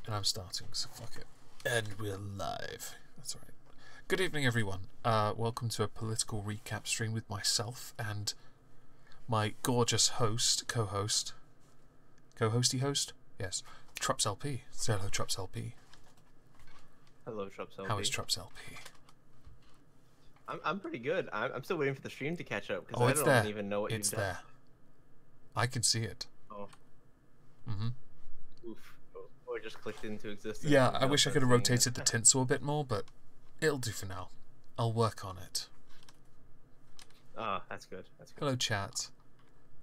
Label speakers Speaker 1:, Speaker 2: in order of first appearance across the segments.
Speaker 1: And I'm starting, so fuck it. And we're live. That's alright. Good evening, everyone. Welcome to a political recap stream with myself and my gorgeous host, co-host. Co-hosty host? Yes. TrupsLP. Say hello, TrupsLP.
Speaker 2: Hello, TrupsLP.
Speaker 1: How is TrupsLP?
Speaker 2: I'm pretty good. I'm still waiting for the stream to catch up because
Speaker 1: it's
Speaker 2: I
Speaker 1: there.
Speaker 2: don't even know what
Speaker 1: It's
Speaker 2: you've done.
Speaker 1: there. I can see it.
Speaker 2: Oh.
Speaker 1: Mm-hmm.
Speaker 2: Oof. Or just clicked into existence.
Speaker 1: Yeah, I wish I could have rotated the tinsel a bit more, but it'll do for now. I'll work on it.
Speaker 2: Ah, that's good. That's good.
Speaker 1: Hello, chat.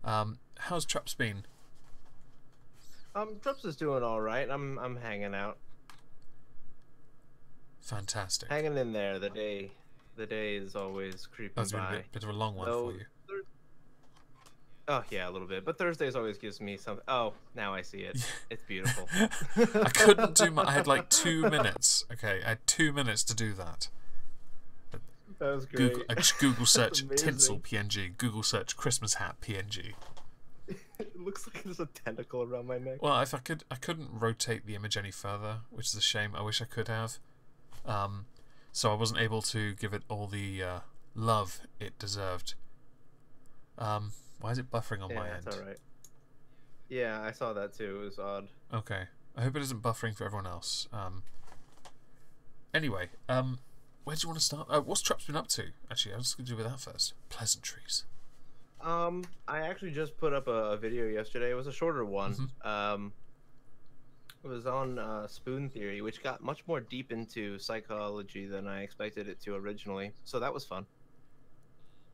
Speaker 1: How's Trups been?
Speaker 2: Trups is doing all right. I'm hanging out.
Speaker 1: Fantastic.
Speaker 2: Hanging in there. The day is always creeping
Speaker 1: That's been
Speaker 2: by.
Speaker 1: a bit of a long one for you.
Speaker 2: Oh yeah, a little bit. But Thursdays always gives me something. Oh, now I see it. It's beautiful.
Speaker 1: I couldn't do I had like 2 minutes. Okay, I had 2 minutes to do that.
Speaker 2: That was great.
Speaker 1: Google search tinsel PNG. Google search Christmas hat PNG.
Speaker 2: It looks like there's a tentacle around my neck.
Speaker 1: Well, if I couldn't rotate the image any further, which is a shame. I wish I could have. So I wasn't able to give it all the love it deserved. Why is it buffering on my end?
Speaker 2: That's alright. Yeah, I saw that too. It was odd.
Speaker 1: Okay. I hope it isn't buffering for everyone else. Anyway, where do you want to start? What's Trups been up to? Actually, I was going to do with that first. Pleasantries.
Speaker 2: I actually just put up a video yesterday. It was a shorter one.
Speaker 1: Mm-hmm.
Speaker 2: It was on spoon theory, which got much more deep into psychology than I expected it to originally. So that was fun.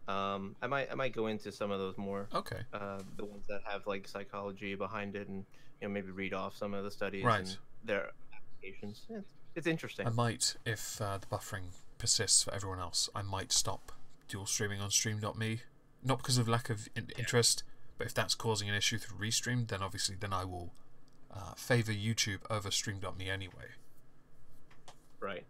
Speaker 2: I might go into some of those more.
Speaker 1: Okay.
Speaker 2: The ones that have like psychology behind it, and maybe read off some of the studies and their applications. It's interesting.
Speaker 1: I might, if the buffering persists for everyone else, I might stop dual streaming on stream.me. Not because of lack of interest, but if that's causing an issue through Restream, then obviously I will favour YouTube over stream.me anyway.
Speaker 2: Right.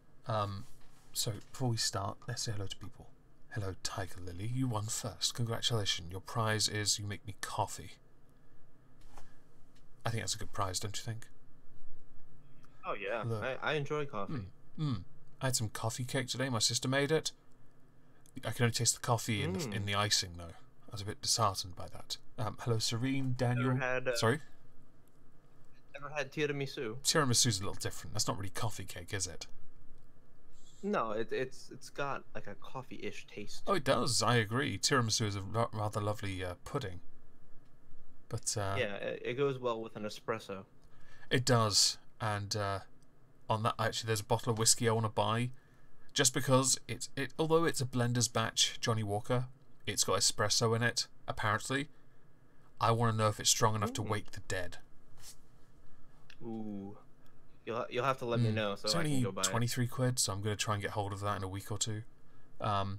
Speaker 1: So before we start, let's say hello to people. Hello, Tiger Lily. You won first. Congratulations. Your prize is you make me coffee. I think that's a good prize, don't you think?
Speaker 2: Oh yeah, I enjoy coffee.
Speaker 1: I had some coffee cake today. My sister made it. I can only taste the coffee in the icing, though. I was a bit disheartened by that. Hello, Serene, Daniel. Sorry?
Speaker 2: Never had tiramisu.
Speaker 1: Tiramisu's a little different. That's not really coffee cake, is it?
Speaker 2: No, it's got like a coffee-ish taste.
Speaker 1: Oh, it does. I agree. Tiramisu is a rather lovely pudding. But
Speaker 2: yeah, it goes well with an espresso.
Speaker 1: It does. And on that, actually, there's a bottle of whiskey I want to buy, just because although it's a blender's batch Johnny Walker, it's got espresso in it. Apparently, I want to know if it's strong enough to wake the dead.
Speaker 2: Ooh. You'll have to let me know so
Speaker 1: it's
Speaker 2: I
Speaker 1: only
Speaker 2: can go buy
Speaker 1: 23 quid, so I'm going to try and get hold of that in a week or two.
Speaker 2: Oh,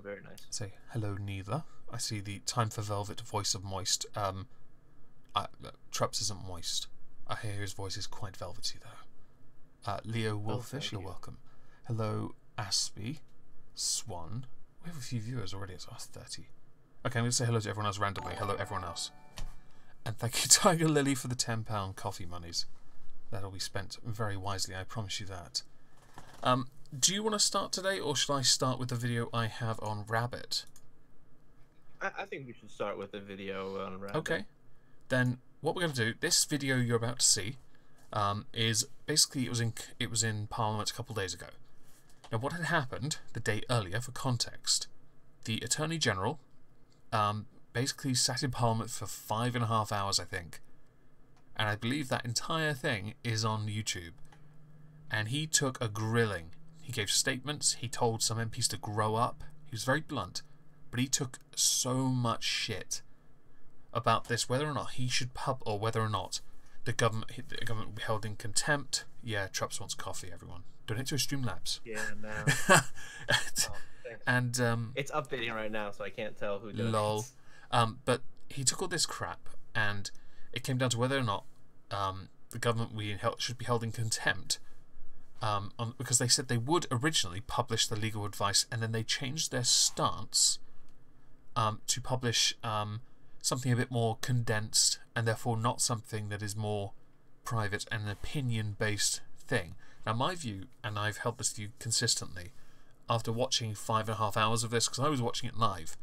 Speaker 2: very nice.
Speaker 1: Say hello, Neither. I see the Time for Velvet voice of Moist. Trups isn't moist. I hear his voice is quite velvety, though. Leo Wolfish, you're welcome. Hello, Aspie. Swan. We have a few viewers already, so that's 30. Okay, I'm going to say hello to everyone else randomly. Hello, everyone else. And thank you, Tiger Lily, for the £10 coffee monies. That'll be spent very wisely, I promise you that. Do you want to start today, or should I start with the video I have on Rabbit?
Speaker 2: I think we should start with the video on Rabbit.
Speaker 1: Okay. Then what we're going to do, this video you're about to see, is basically it was in Parliament a couple of days ago. Now, what had happened the day earlier, for context, the Attorney General basically sat in Parliament for 5.5 hours, I think. And I believe that entire thing is on YouTube. And he took a grilling. He gave statements. He told some MPs to grow up. He was very blunt. But he took so much shit about this, whether or not he should or whether or not the government will be held in contempt. Yeah, Trups wants coffee, everyone. Donate to Streamlabs.
Speaker 2: Yeah, no.
Speaker 1: And
Speaker 2: it's updating right now, so I can't tell who donates.
Speaker 1: Lol. But he took all this crap, and it came down to whether or not the government should be held in contempt, because they said they would originally publish the legal advice, and then they changed their stance to publish something a bit more condensed, and therefore not something that is more private and an opinion-based thing. Now, my view, and I've held this view consistently, after watching 5.5 hours of this, because I was watching it live.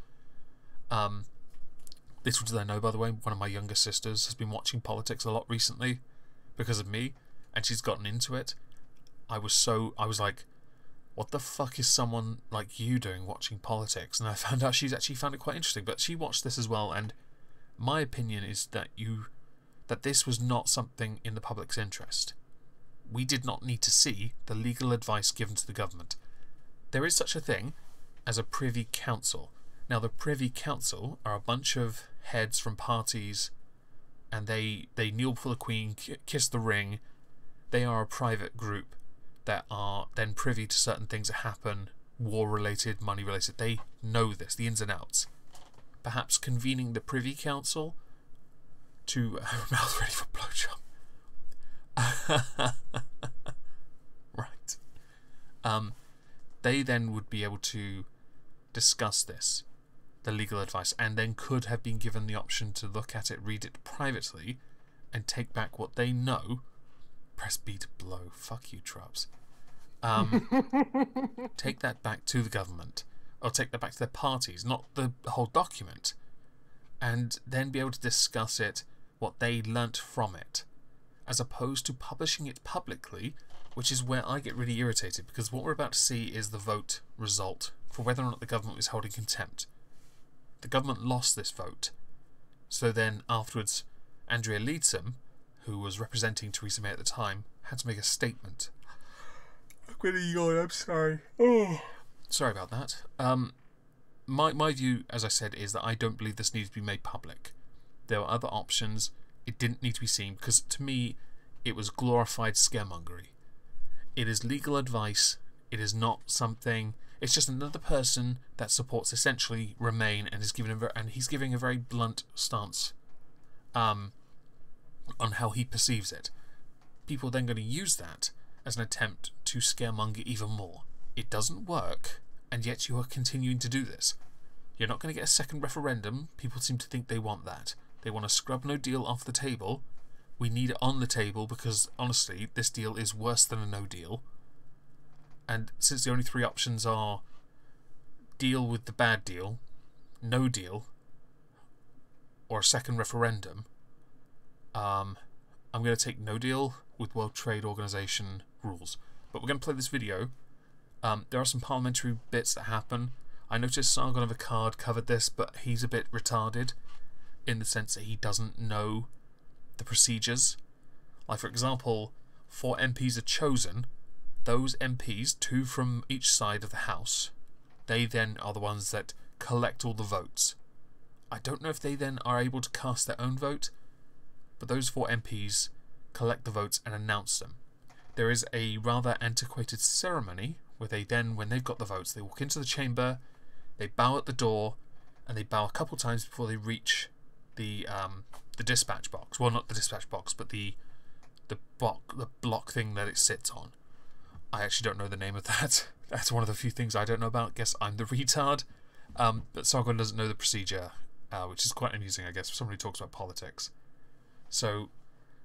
Speaker 1: This was I know, by the way, one of my younger sisters has been watching politics a lot recently because of me, and she's gotten into it. I was like, what the fuck is someone like you doing watching politics? And I found out she's actually found it quite interesting. But she watched this as well, and my opinion is that this was not something in the public's interest. We did not need to see the legal advice given to the government. There is such a thing as a Privy Council. Now, the Privy Council are a bunch of heads from parties, and they kneel before the Queen, kiss the ring. They are a private group that are then privy to certain things that happen, war-related, money-related. They know this, the ins and outs. Perhaps convening the Privy Council to... mouth ready for blowjob. Right. They then would be able to discuss this, the legal advice, and then could have been given the option to look at it, read it privately, and take back what they know. Press B to blow. Fuck you, Trups. Take that back to the government, or take that back to their parties, not the whole document, and then be able to discuss it, what they learnt from it, as opposed to publishing it publicly, which is where I get really irritated, because what we're about to see is the vote result for whether or not the government is holding contempt. The government lost this vote, so then afterwards Andrea Leadsom, who was representing Theresa May at the time, had to make a statement. I'm gonna yawn, I'm sorry. Oh, sorry about that. My view, as I said, is that I don't believe this needs to be made public. There were other options. It didn't need to be seen, because to me it was glorified scaremongery. It is legal advice. It is not something... It's just another person that supports essentially Remain, and is giving he's giving a very blunt stance on how he perceives it. People are then going to use that as an attempt to scaremonger even more. It doesn't work, and yet you are continuing to do this. You're not going to get a second referendum. People seem to think they want that. They want to scrub no deal off the table. We need it on the table because, honestly, this deal is worse than a no deal. And since the only three options are deal with the bad deal, no deal, or a second referendum, I'm going to take no deal with World Trade Organization rules. But we're going to play this video. There are some parliamentary bits that happen. I noticed Sargon of Akkad covered this, but he's a bit retarded in the sense that he doesn't know the procedures. Like, for example, 4 MPs are chosen. Those MPs, 2 from each side of the House, they then are the ones that collect all the votes. I don't know if they then are able to cast their own vote, but those 4 MPs collect the votes and announce them. There is a rather antiquated ceremony where they then, when they've got the votes, they walk into the chamber, they bow at the door, and they bow a couple times before they reach the dispatch box. Well, not the dispatch box, but the block thing that it sits on. I actually don't know the name of that. That's one of the few things I don't know about. Guess I'm the retard. But Sargon doesn't know the procedure, which is quite amusing, I guess, for somebody who talks about politics. So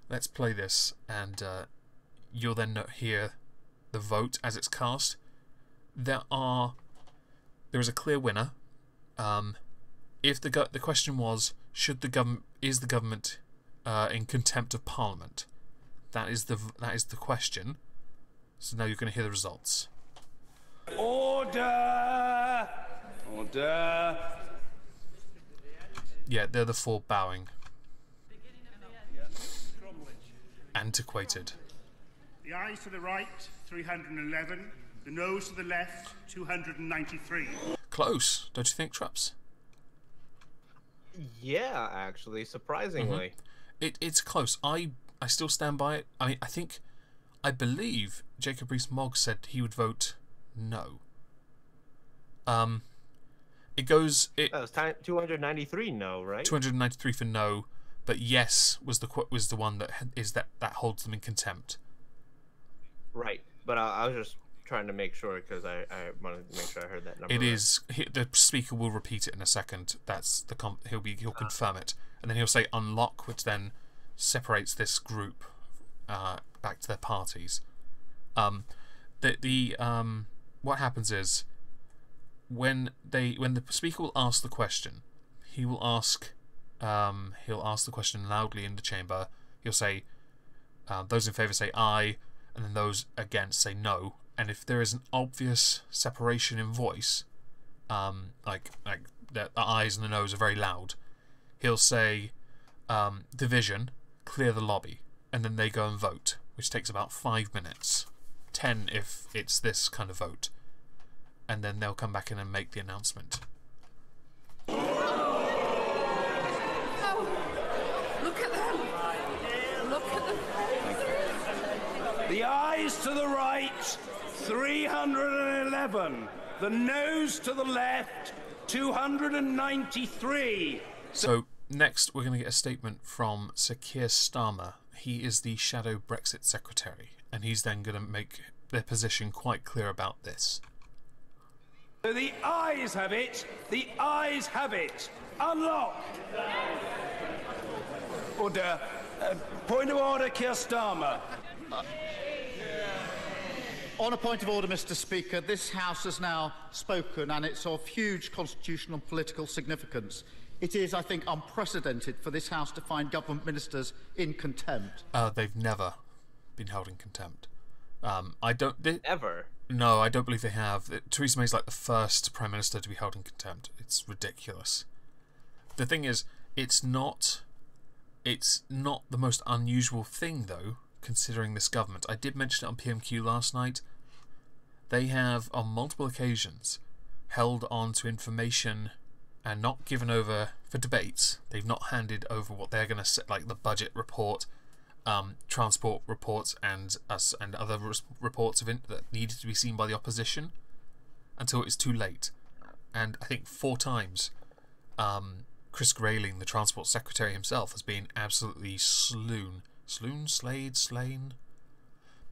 Speaker 1: let's play this, and you'll then hear the vote as it's cast. There is a clear winner. If the question was, is the government in contempt of Parliament? That is the question. So now you're going to hear the results. Order! Order! Yeah, they're the 4 bowing. Antiquated.
Speaker 3: The ayes to the right, 311. The noes to the left, 293.
Speaker 1: Close, don't you think, Trups?
Speaker 2: Yeah, actually, surprisingly.
Speaker 1: It's close. I still stand by it. I mean, I believe Jacob Rees-Mogg said he would vote no. It was
Speaker 2: 293 no, right?
Speaker 1: 293 for no, but yes was the one that holds them in contempt.
Speaker 2: Right, but I was just trying to make sure because I wanted to make sure I heard that number.
Speaker 1: It is. The speaker will repeat it in a second. That's he'll confirm it, and then he'll say unlock, which then separates this group back to their parties. What happens is when the speaker will ask the question, he'll ask the question loudly in the chamber. He'll say, those in favour say aye, and then those against say no. And if there is an obvious separation in voice, like the ayes and the noes are very loud, he'll say, division, clear the lobby, and then they go and vote, which takes about 5 minutes, 10 if it's this kind of vote, and then they'll come back in and make the announcement.
Speaker 4: The ayes to the right, 311. The noes to the left, 293.
Speaker 1: So next we're going to get a statement from Sir Keir Starmer. He is the shadow Brexit secretary, and he's then going to make their position quite clear about this.
Speaker 4: So the ayes have it. The ayes have it. Unlock. Order. Point of order, Keir Starmer.
Speaker 5: On a point of order, Mr. Speaker, this House has now spoken, and it's of huge constitutional and political significance. It is, I think, unprecedented for this House to find government ministers in contempt.
Speaker 1: They've never been held in contempt.
Speaker 2: Ever?
Speaker 1: No, I don't believe they have. Theresa May's like the first Prime Minister to be held in contempt. It's ridiculous. The thing is, it's not the most unusual thing, though, considering this government. I did mention it on PMQ last night. They have, on multiple occasions, held on to information and not given over for debates. They've not handed over what they're going to set, like the budget report, transport reports, and other reports of that needed to be seen by the opposition, until it's too late. And I think 4 times, Chris Grayling, the Transport Secretary himself, has been absolutely slain,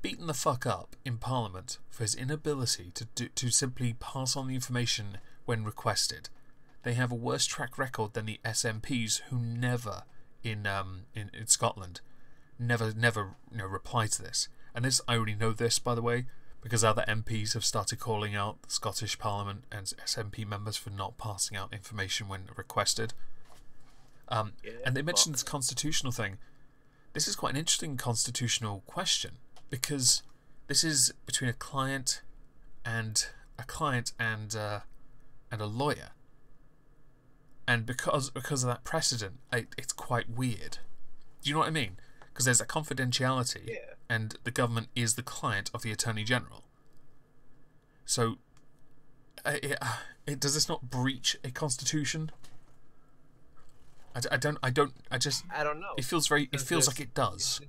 Speaker 1: beaten the fuck up in Parliament for his inability to simply pass on the information when requested. They have a worse track record than the SNPs, who never in Scotland never reply to this. And this, I only know this, by the way, because other MPs have started calling out the Scottish Parliament and SNP members for not passing out information when requested. And they mentioned this constitutional thing. This is quite an interesting constitutional question, because this is between a client and a lawyer, and because of that precedent, it's quite weird. Do you know what I mean? Because there's a confidentiality, and the government is the client of the Attorney General. So, does this not breach a constitution? I don't know. It feels like it does.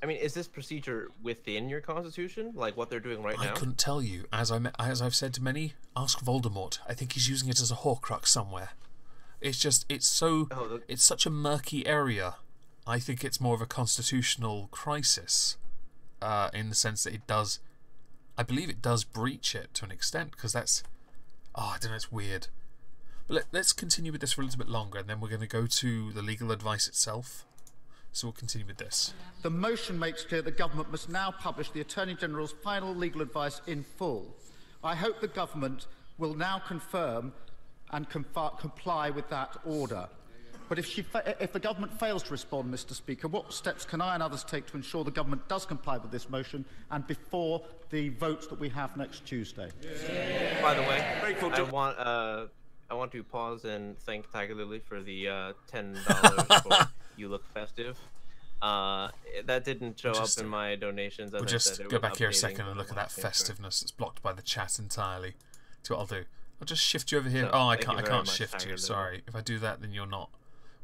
Speaker 2: Is this procedure within your constitution, like what they're doing right now?
Speaker 1: I couldn't tell you. As I've said to many, ask Voldemort. I think he's using it as a Horcrux somewhere. It's such a murky area. I think it's more of a constitutional crisis, in the sense that it does. I believe it does breach it to an extent, because that's. I don't know. It's weird. But let's continue with this for a little bit longer, and then we're going to go to the legal advice itself. So we'll continue with this.
Speaker 5: The motion makes clear the government must now publish the Attorney General's final legal advice in full. I hope the government will now confirm and comply with that order. But if the government fails to respond, Mr. Speaker, what steps can I and others take to ensure the government does comply with this motion, and before the votes that we have next Tuesday?
Speaker 2: By the way, I want to pause and thank Tiger Lily for the $10 for You Look Festive. That didn't show up in my donations.
Speaker 1: We'll just go back here a second and look at that festiveness that's blocked by the chat entirely. See what I'll do. I'll just shift you over here.
Speaker 2: So,
Speaker 1: I can't shift you. Sorry. If I do that, then you're not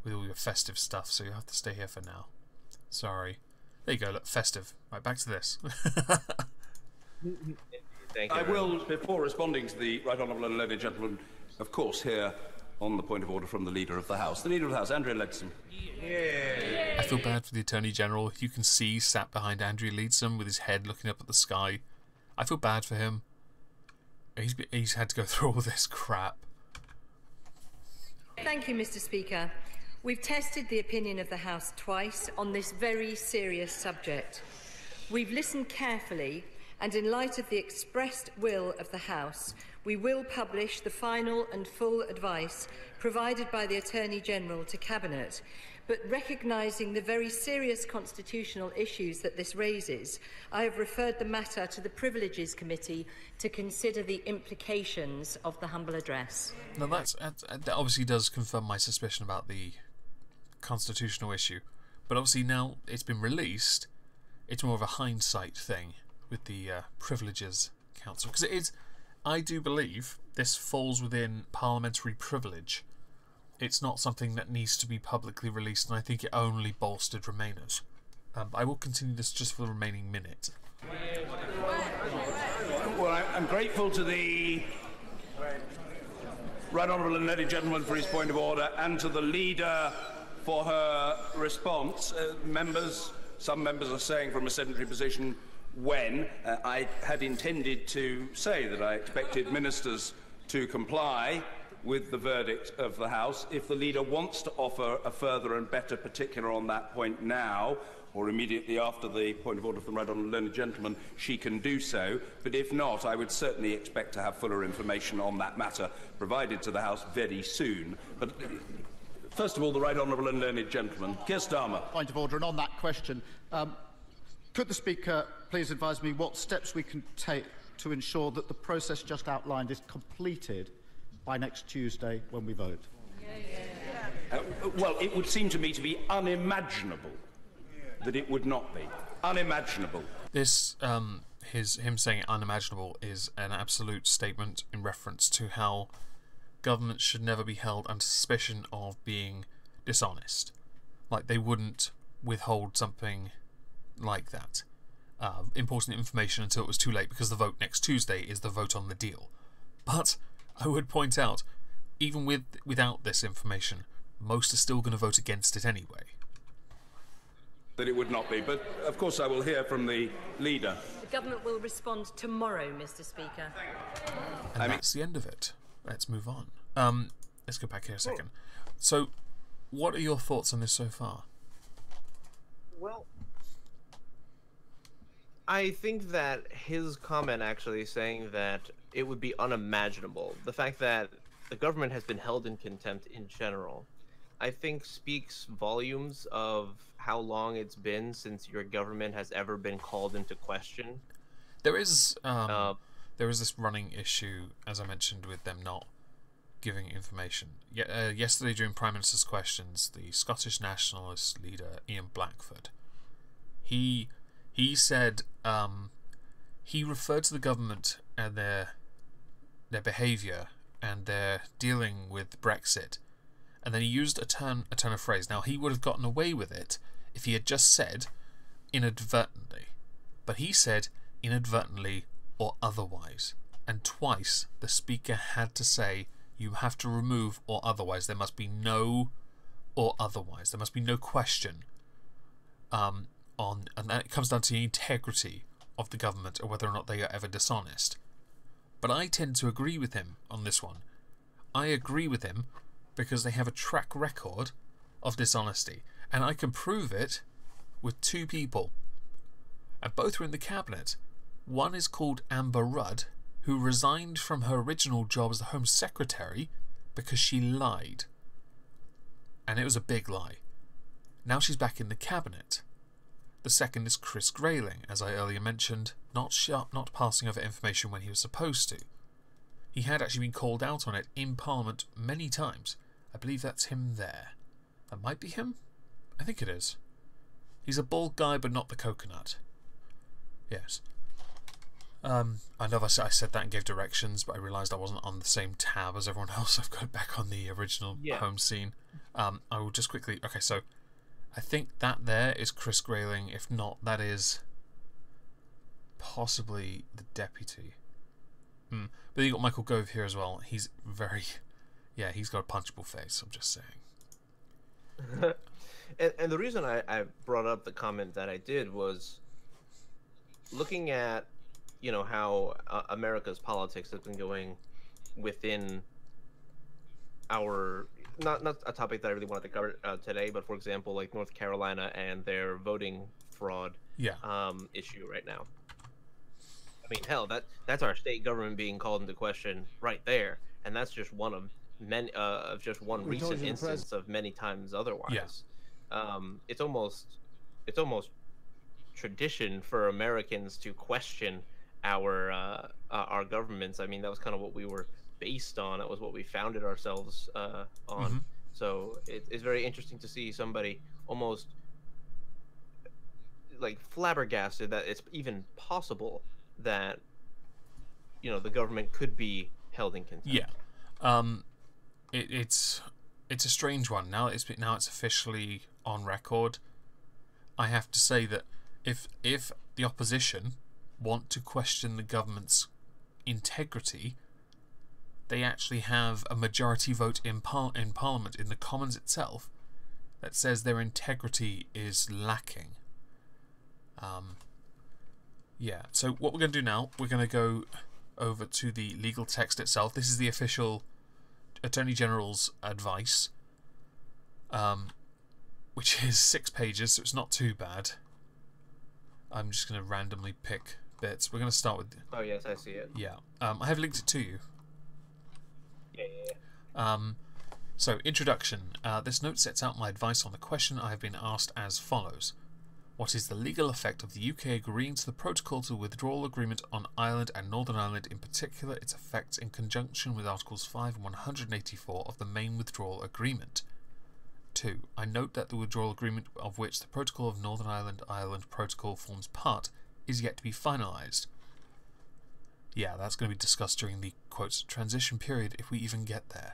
Speaker 1: with all your festive stuff, so you have to stay here for now. Sorry. There you go. Look, festive. Right, back to this.
Speaker 2: Thank you.
Speaker 4: I will, before responding to the Right Honourable and Lady Gentleman, of course, here on the point of order from the Leader of the House. The Leader of the House, Andrea Leadsom.
Speaker 2: Yeah.
Speaker 1: I feel bad for the Attorney General. You can see sat behind Andrea Leadsom with his head looking up at the sky. I feel bad for him. He's had to go through all this crap.
Speaker 6: Thank you, Mr. Speaker. We've tested the opinion of the House twice on this very serious subject. We've listened carefully, and in light of the expressed will of the House, we will publish the final and full advice provided by the Attorney-General to Cabinet. But recognising the very serious constitutional issues that this raises, I have referred the matter to the Privileges Committee to consider the implications of the humble address.
Speaker 1: Now that obviously does confirm my suspicion about the constitutional issue, but obviously now it's been released, it's more of a hindsight thing with the Privileges Council, because it is, I do believe this falls within parliamentary privilege. It's not something that needs to be publicly released, and I think it only bolstered Remainers. I will continue this just for the remaining minute.
Speaker 4: Well, I'm grateful to the Right Honourable and Lady Gentleman for his point of order, and to the Leader for her response. Some members are saying from a sedentary position when. I had intended to say that I expected ministers to comply with the verdict of the House. If the Leader wants to offer a further and better particular on that point now, or immediately after the point of order from the Right Honourable Learned Gentleman, she can do so. But if not, I would certainly expect to have fuller information on that matter provided to the House very soon. But first of all, the Right Honourable and Learned Gentleman. Keir Starmer.
Speaker 5: Point of order, and on that question, could the Speaker please advise me what steps we can take to ensure that the process just outlined is completed by next Tuesday when we vote?
Speaker 4: Well, it would seem to me to be unimaginable that it would not be. Unimaginable.
Speaker 1: This, him saying unimaginable is an absolute statement in reference to how governments should never be held under suspicion of being dishonest. Like, they wouldn't withhold something like that. Important information until it was too late, because the vote next Tuesday is the vote on the deal. But I would point out, even without this information, most are still going to vote against it anyway.
Speaker 4: That it would not be, but of course I will hear from the Leader.
Speaker 6: The government will respond tomorrow, Mr. Speaker.
Speaker 1: And that's the end of it. Let's move on. Let's go back here a second. So, what are your thoughts on this so far?
Speaker 2: Well, I think that his comment actually saying that it would be unimaginable, the fact that the government has been held in contempt in general, I think speaks volumes of how long it's been since your government has ever been called into question.
Speaker 1: There is this running issue, as I mentioned, with them not giving information. Yesterday during Prime Minister's questions, the Scottish Nationalist leader Ian Blackford, he said he referred to the government and their behaviour and their dealing with Brexit, and then he used a turn of phrase. Now, he would have gotten away with it if he had just said inadvertently, but he said inadvertently or otherwise, and twice the Speaker had to say you have to remove or otherwise. There must be no or otherwise. There must be no question and that it comes down to the integrity of the government or whether or not they are ever dishonest. But I tend to agree with him on this one. I agree with him because they have a track record of dishonesty, and I can prove it with two people, and both are in the cabinet. One is called Amber Rudd, who resigned from her original job as the Home Secretary because she lied, and it was a big lie. Now she's back in the cabinet. The second is Chris Grayling, as I earlier mentioned, not passing over information when he was supposed to. He had actually been called out on it in Parliament many times. I believe that's him there. That might be him? I think it is. He's a bald guy, but not the coconut. Yes. I know I said that and gave directions, but I realised I wasn't on the same tab as everyone else. I've got it back on the original home scene. I will just quickly... Okay, so I think that there is Chris Grayling. If not, that is possibly the deputy. But you got Michael Gove here as well. He's very... Yeah, he's got a punchable face, I'm just saying.
Speaker 2: And the reason I brought up the comment that I did was looking at, you know, how America's politics has been going within our not a topic that I really wanted to cover today, but for example, like North Carolina and their voting fraud issue right now. I mean, hell, that's our state government being called into question right there, and that's just one of many just one recent instance of many times otherwise. It's almost tradition for Americans to question our governments. I mean, that was kind of what we were based on. That was what we founded ourselves on. So it's very interesting to see somebody almost like flabbergasted that it's even possible that the government could be held in contempt.
Speaker 1: It's a strange one. Now it's officially on record. I have to say that if the opposition want to question the government's integrity, they actually have a majority vote in Parliament, in the Commons itself, that says their integrity is lacking. So what we're going to do now, we're going to go over to the legal text itself. This is the official Attorney General's advice, which is 6 pages, so it's not too bad. I'm just going to randomly pick bits. We're going to start with...
Speaker 2: Oh, yes, I see it.
Speaker 1: Yeah. I have linked it to you.
Speaker 2: Yeah.
Speaker 1: So, introduction. This note sets out my advice on the question I have been asked as follows. What is the legal effect of the UK agreeing to the protocol to the withdrawal agreement on Ireland and Northern Ireland, in particular its effects in conjunction with Articles 5 and 184 of the main withdrawal agreement? 2. I note that the withdrawal agreement, of which the Protocol of Northern Ireland Protocol forms part, is yet to be finalised. Yeah, that's going to be discussed during the, quote, transition period, if we even get there.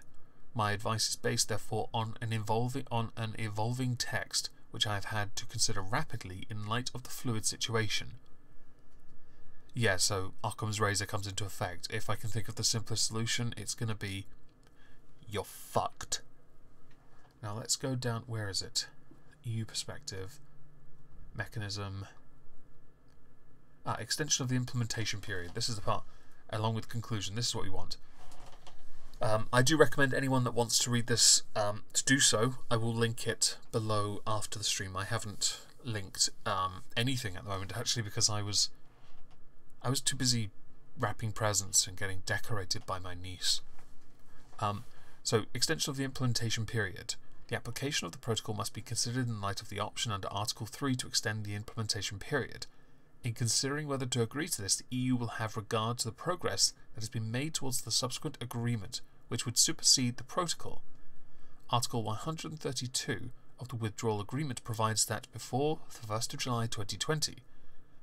Speaker 1: My advice is based, therefore, on an evolving text, which I have had to consider rapidly in light of the fluid situation. Yeah, so Occam's razor comes into effect. If I can think of the simplest solution, it's going to be, you're fucked. Now let's go down, where is it? EU perspective, mechanism, extension of the implementation period. This is the part, along with conclusion. This is what we want. I do recommend anyone that wants to read this to do so. I will link it below after the stream. I haven't linked anything at the moment, actually, because I was too busy wrapping presents and getting decorated by my niece. So, extension of the implementation period. The application of the protocol must be considered in light of the option under Article 3 to extend the implementation period. In considering whether to agree to this, the EU will have regard to the progress that has been made towards the subsequent agreement, which would supersede the protocol. Article 132 of the withdrawal agreement provides that before the 1st of July 2020,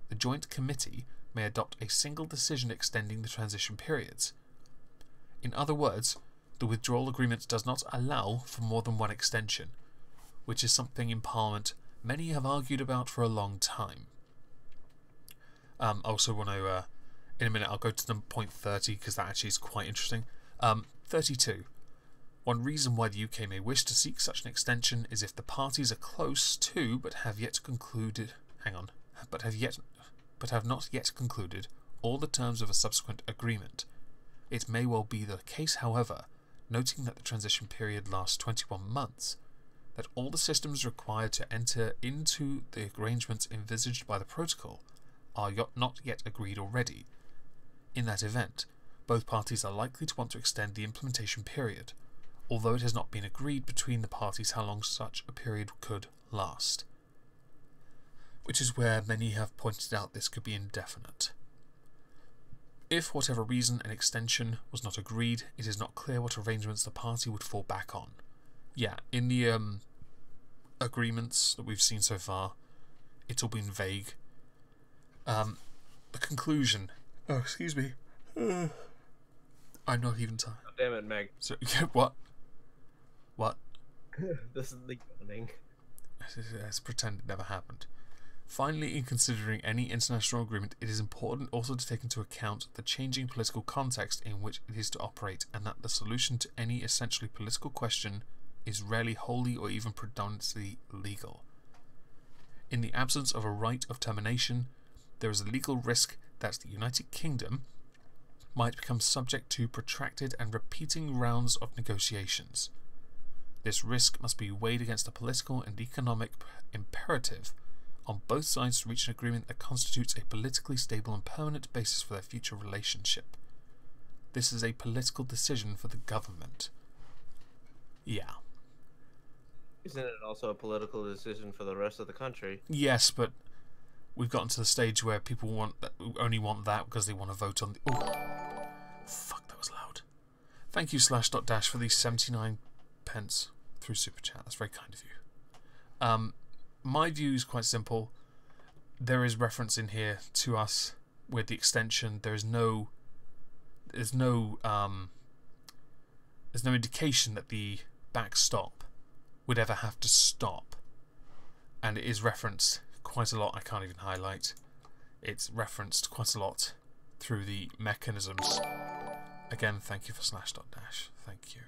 Speaker 1: the Joint Committee may adopt a single decision extending the transition periods. In other words, the withdrawal agreement does not allow for more than one extension, which is something in Parliament many have argued about for a long time. I also want to, in a minute, I'll go to the point 30 because that actually is quite interesting. 32. One reason why the UK may wish to seek such an extension is if the parties are close to but have not yet concluded all the terms of a subsequent agreement. It may well be the case, however, noting that the transition period lasts 21 months, that all the systems required to enter into the arrangements envisaged by the protocol are not yet agreed already. In that event, both parties are likely to want to extend the implementation period, although it has not been agreed between the parties how long such a period could last. Which is where many have pointed out this could be indefinite. If, for whatever reason, an extension was not agreed, it is not clear what arrangements the party would fall back on. Yeah, in the agreements that we've seen so far, it's all been vague. The conclusion. Oh, excuse me. I'm not even tired.
Speaker 2: Oh, damn it, Meg.
Speaker 1: So, yeah, what? What?
Speaker 2: This is the yawning.
Speaker 1: Let's pretend it never happened. Finally, in considering any international agreement, it is important also to take into account the changing political context in which it is to operate, and that the solution to any essentially political question is rarely wholly or even predominantly legal. In the absence of a right of termination, there is a legal risk that the United Kingdom might become subject to protracted and repeating rounds of negotiations. This risk must be weighed against a political and economic imperative on both sides to reach an agreement that constitutes a politically stable and permanent basis for their future relationship. This is a political decision for the government. Yeah.
Speaker 2: Isn't it also a political decision for the rest of the country?
Speaker 1: Yes, but we've gotten to the stage where people only want that because they want to vote on the... Oh, fuck, that was loud. Thank you, /dash, for these 79 pence through Super Chat. That's very kind of you. My view is quite simple. There is reference in here to us with the extension. There's no indication that the backstop would ever have to stop, and it is referenced quite a lot. I can't even highlight. It's referenced quite a lot through the mechanisms. Again, thank you for /dash. Thank you.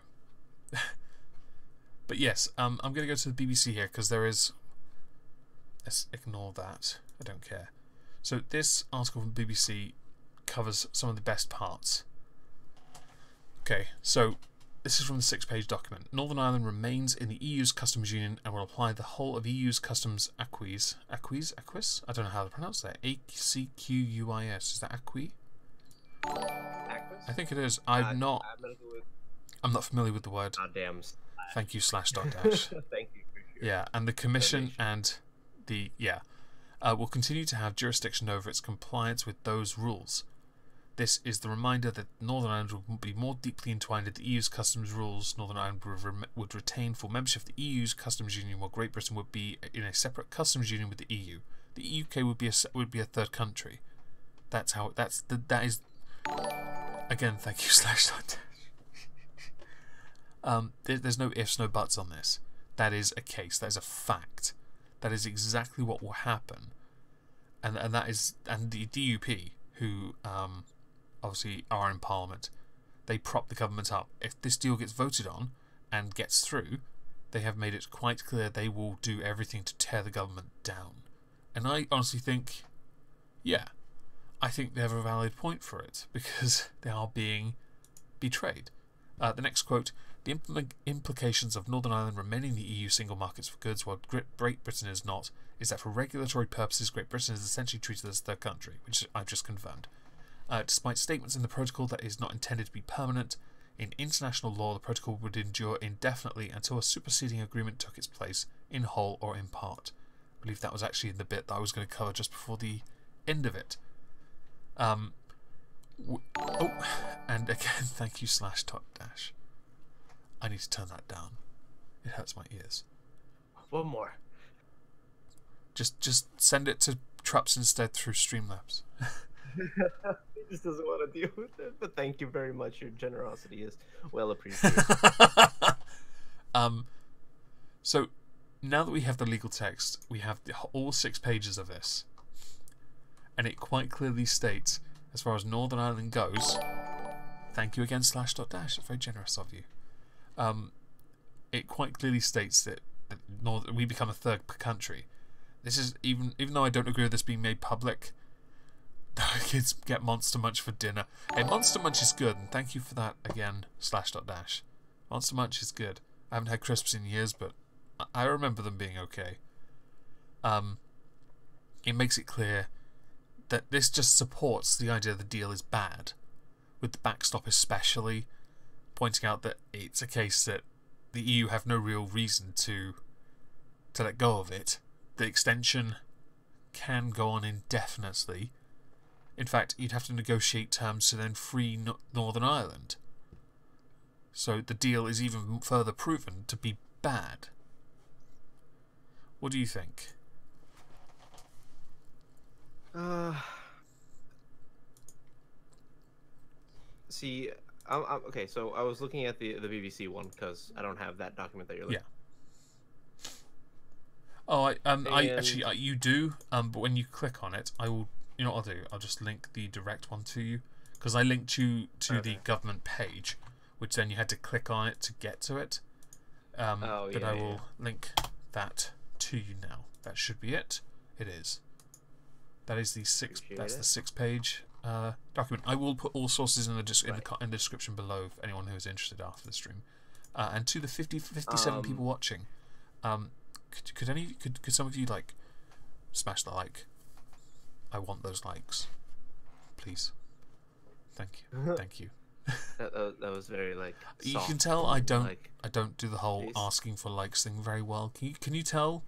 Speaker 1: But yes, I'm going to go to the BBC here because there is... Let's ignore that. I don't care. So this article from the BBC covers some of the best parts. Okay, so this is from the 6-page document. Northern Ireland remains in the EU's customs union and will apply the whole of EU's customs acquis? I don't know how to pronounce that. ACQUIS. Is that acquis? I think it is. I'm not familiar with the word.
Speaker 2: Goddamn.
Speaker 1: Thank you, /dash.
Speaker 2: Thank you for sure.
Speaker 1: Yeah, and the Commission and the will continue to have jurisdiction over its compliance with those rules. This is the reminder that Northern Ireland will be more deeply entwined with the EU's customs rules. Northern Ireland would retain full membership of the EU's customs union, while Great Britain would be in a separate customs union with the EU. The UK would be a third country. That's how. That is. Again, thank you, /dash. There's no ifs, no buts on this. That is a case. That is a fact. That is exactly what will happen, and the DUP, who obviously are in Parliament, they prop the government up. If this deal gets voted on and gets through, they have made it quite clear they will do everything to tear the government down. And I honestly think, I think they have a valid point for it, because they are being betrayed. The next quote: the implications of Northern Ireland remaining the EU single markets for goods while Great Britain is not, is that for regulatory purposes Great Britain is essentially treated as a third country, which I've just confirmed. Despite statements in the protocol that it is not intended to be permanent, in international law the protocol would endure indefinitely until a superseding agreement took its place, in whole or in part. I believe that was actually in the bit that I was going to cover just before the end of it. And again, thank you, /dash. I need to turn that down. It hurts my ears.
Speaker 2: One more.
Speaker 1: Just send it to Trups instead through Streamlabs.
Speaker 2: He just doesn't want to deal with it. But thank you very much. Your generosity is well appreciated.
Speaker 1: So now that we have the legal text, we have all 6 pages of this, and it quite clearly states, as far as Northern Ireland goes, thank you again, /dash. It's very generous of you. It quite clearly states that we become a third country. This is even though I don't agree with this being made public. Kids get Monster Munch for dinner. Hey, Monster Munch is good, and thank you for that again, /dash. Monster Munch is good. I haven't had crisps in years, but I remember them being okay. It makes it clear that this just supports the idea the deal is bad, with the backstop especially, pointing out that it's a case that the EU have no real reason to let go of it. The extension can go on indefinitely. In fact, you'd have to negotiate terms to then free Northern Ireland. So the deal is even further proven to be bad. What do you think?
Speaker 2: See, okay, so I was looking at the BBC one because I don't have that document that you're looking.
Speaker 1: Yeah. Oh, you do. But when you click on it, I will. You know what I'll do? I'll just link the direct one to you, because I linked you to the government page, which then you had to click on it to get to it. But I will link that to you now. That should be it. It is. That is the 6. That's the 6-page document. I will put all sources in the description below for anyone who is interested after the stream. And to the 57 people watching, could some of you like smash the like? I want those likes, please. Thank you.
Speaker 2: That was very like.
Speaker 1: You
Speaker 2: soft
Speaker 1: can tell
Speaker 2: and,
Speaker 1: I don't do the whole
Speaker 2: Please.
Speaker 1: asking for likes thing very well. Can you tell?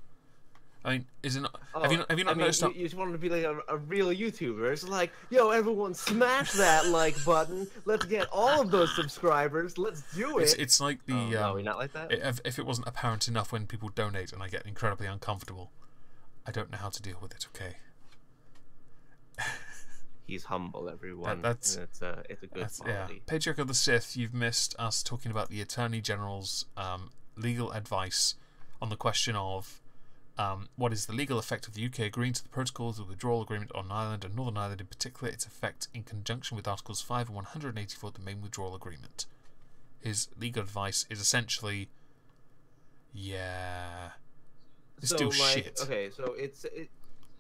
Speaker 1: I mean, is it not?
Speaker 2: Oh,
Speaker 1: have you not noticed?
Speaker 2: You just wanted to be like a real YouTuber. It's like, yo, everyone, smash that like button. Let's get all of those subscribers. Let's do it.
Speaker 1: It's like the.
Speaker 2: No, we not like that.
Speaker 1: If it wasn't apparent enough when people donate, and I get incredibly uncomfortable, I don't know how to deal with it. Okay.
Speaker 2: He's humble, everyone.
Speaker 1: It's
Speaker 2: a good quality.
Speaker 1: Yeah. Patriarch of the Sith, you've missed us talking about the Attorney General's legal advice on the question of what is the legal effect of the UK agreeing to the protocols of the withdrawal agreement on Ireland and Northern Ireland in particular, its effect in conjunction with Articles 5 and 184 of the main withdrawal agreement. His legal advice is essentially, yeah, it's still shit.
Speaker 2: Okay,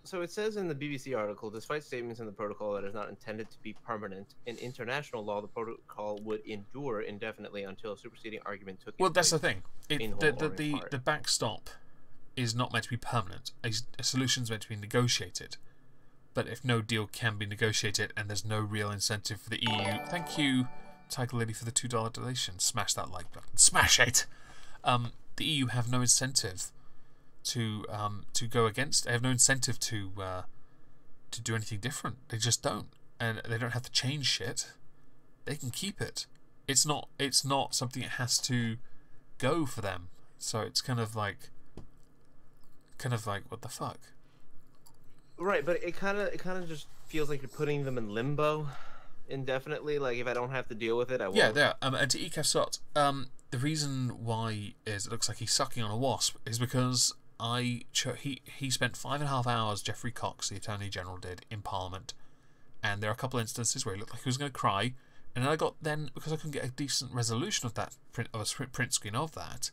Speaker 2: so it says in the BBC article, despite statements in the protocol that is not intended to be permanent, in international law, the protocol would endure indefinitely until a superseding argument took.
Speaker 1: Well, that's the thing.
Speaker 2: The
Speaker 1: The backstop is not meant to be permanent. A solution is meant to be negotiated. But if no deal can be negotiated and there's no real incentive for the EU, thank you, Tiger Lady, for the $2 donation. Smash that like button. Smash it. The EU have no incentive to go against. They have no incentive to do anything different. They just don't, and they don't have to change shit. They can keep it. It's not something that has to go for them. So it's kind of like what the fuck.
Speaker 2: Right, but it kind of just feels like you're putting them in limbo indefinitely. Like, if I don't have to deal with it, I won't.
Speaker 1: Yeah, there. And to Ekef Sot, the reason why is it looks like he's sucking on a wasp is because he spent 5.5 hours, Geoffrey Cox, the Attorney General, did in Parliament, and there are a couple of instances where he looked like he was going to cry, and then because I couldn't get a decent resolution of that print screen of that,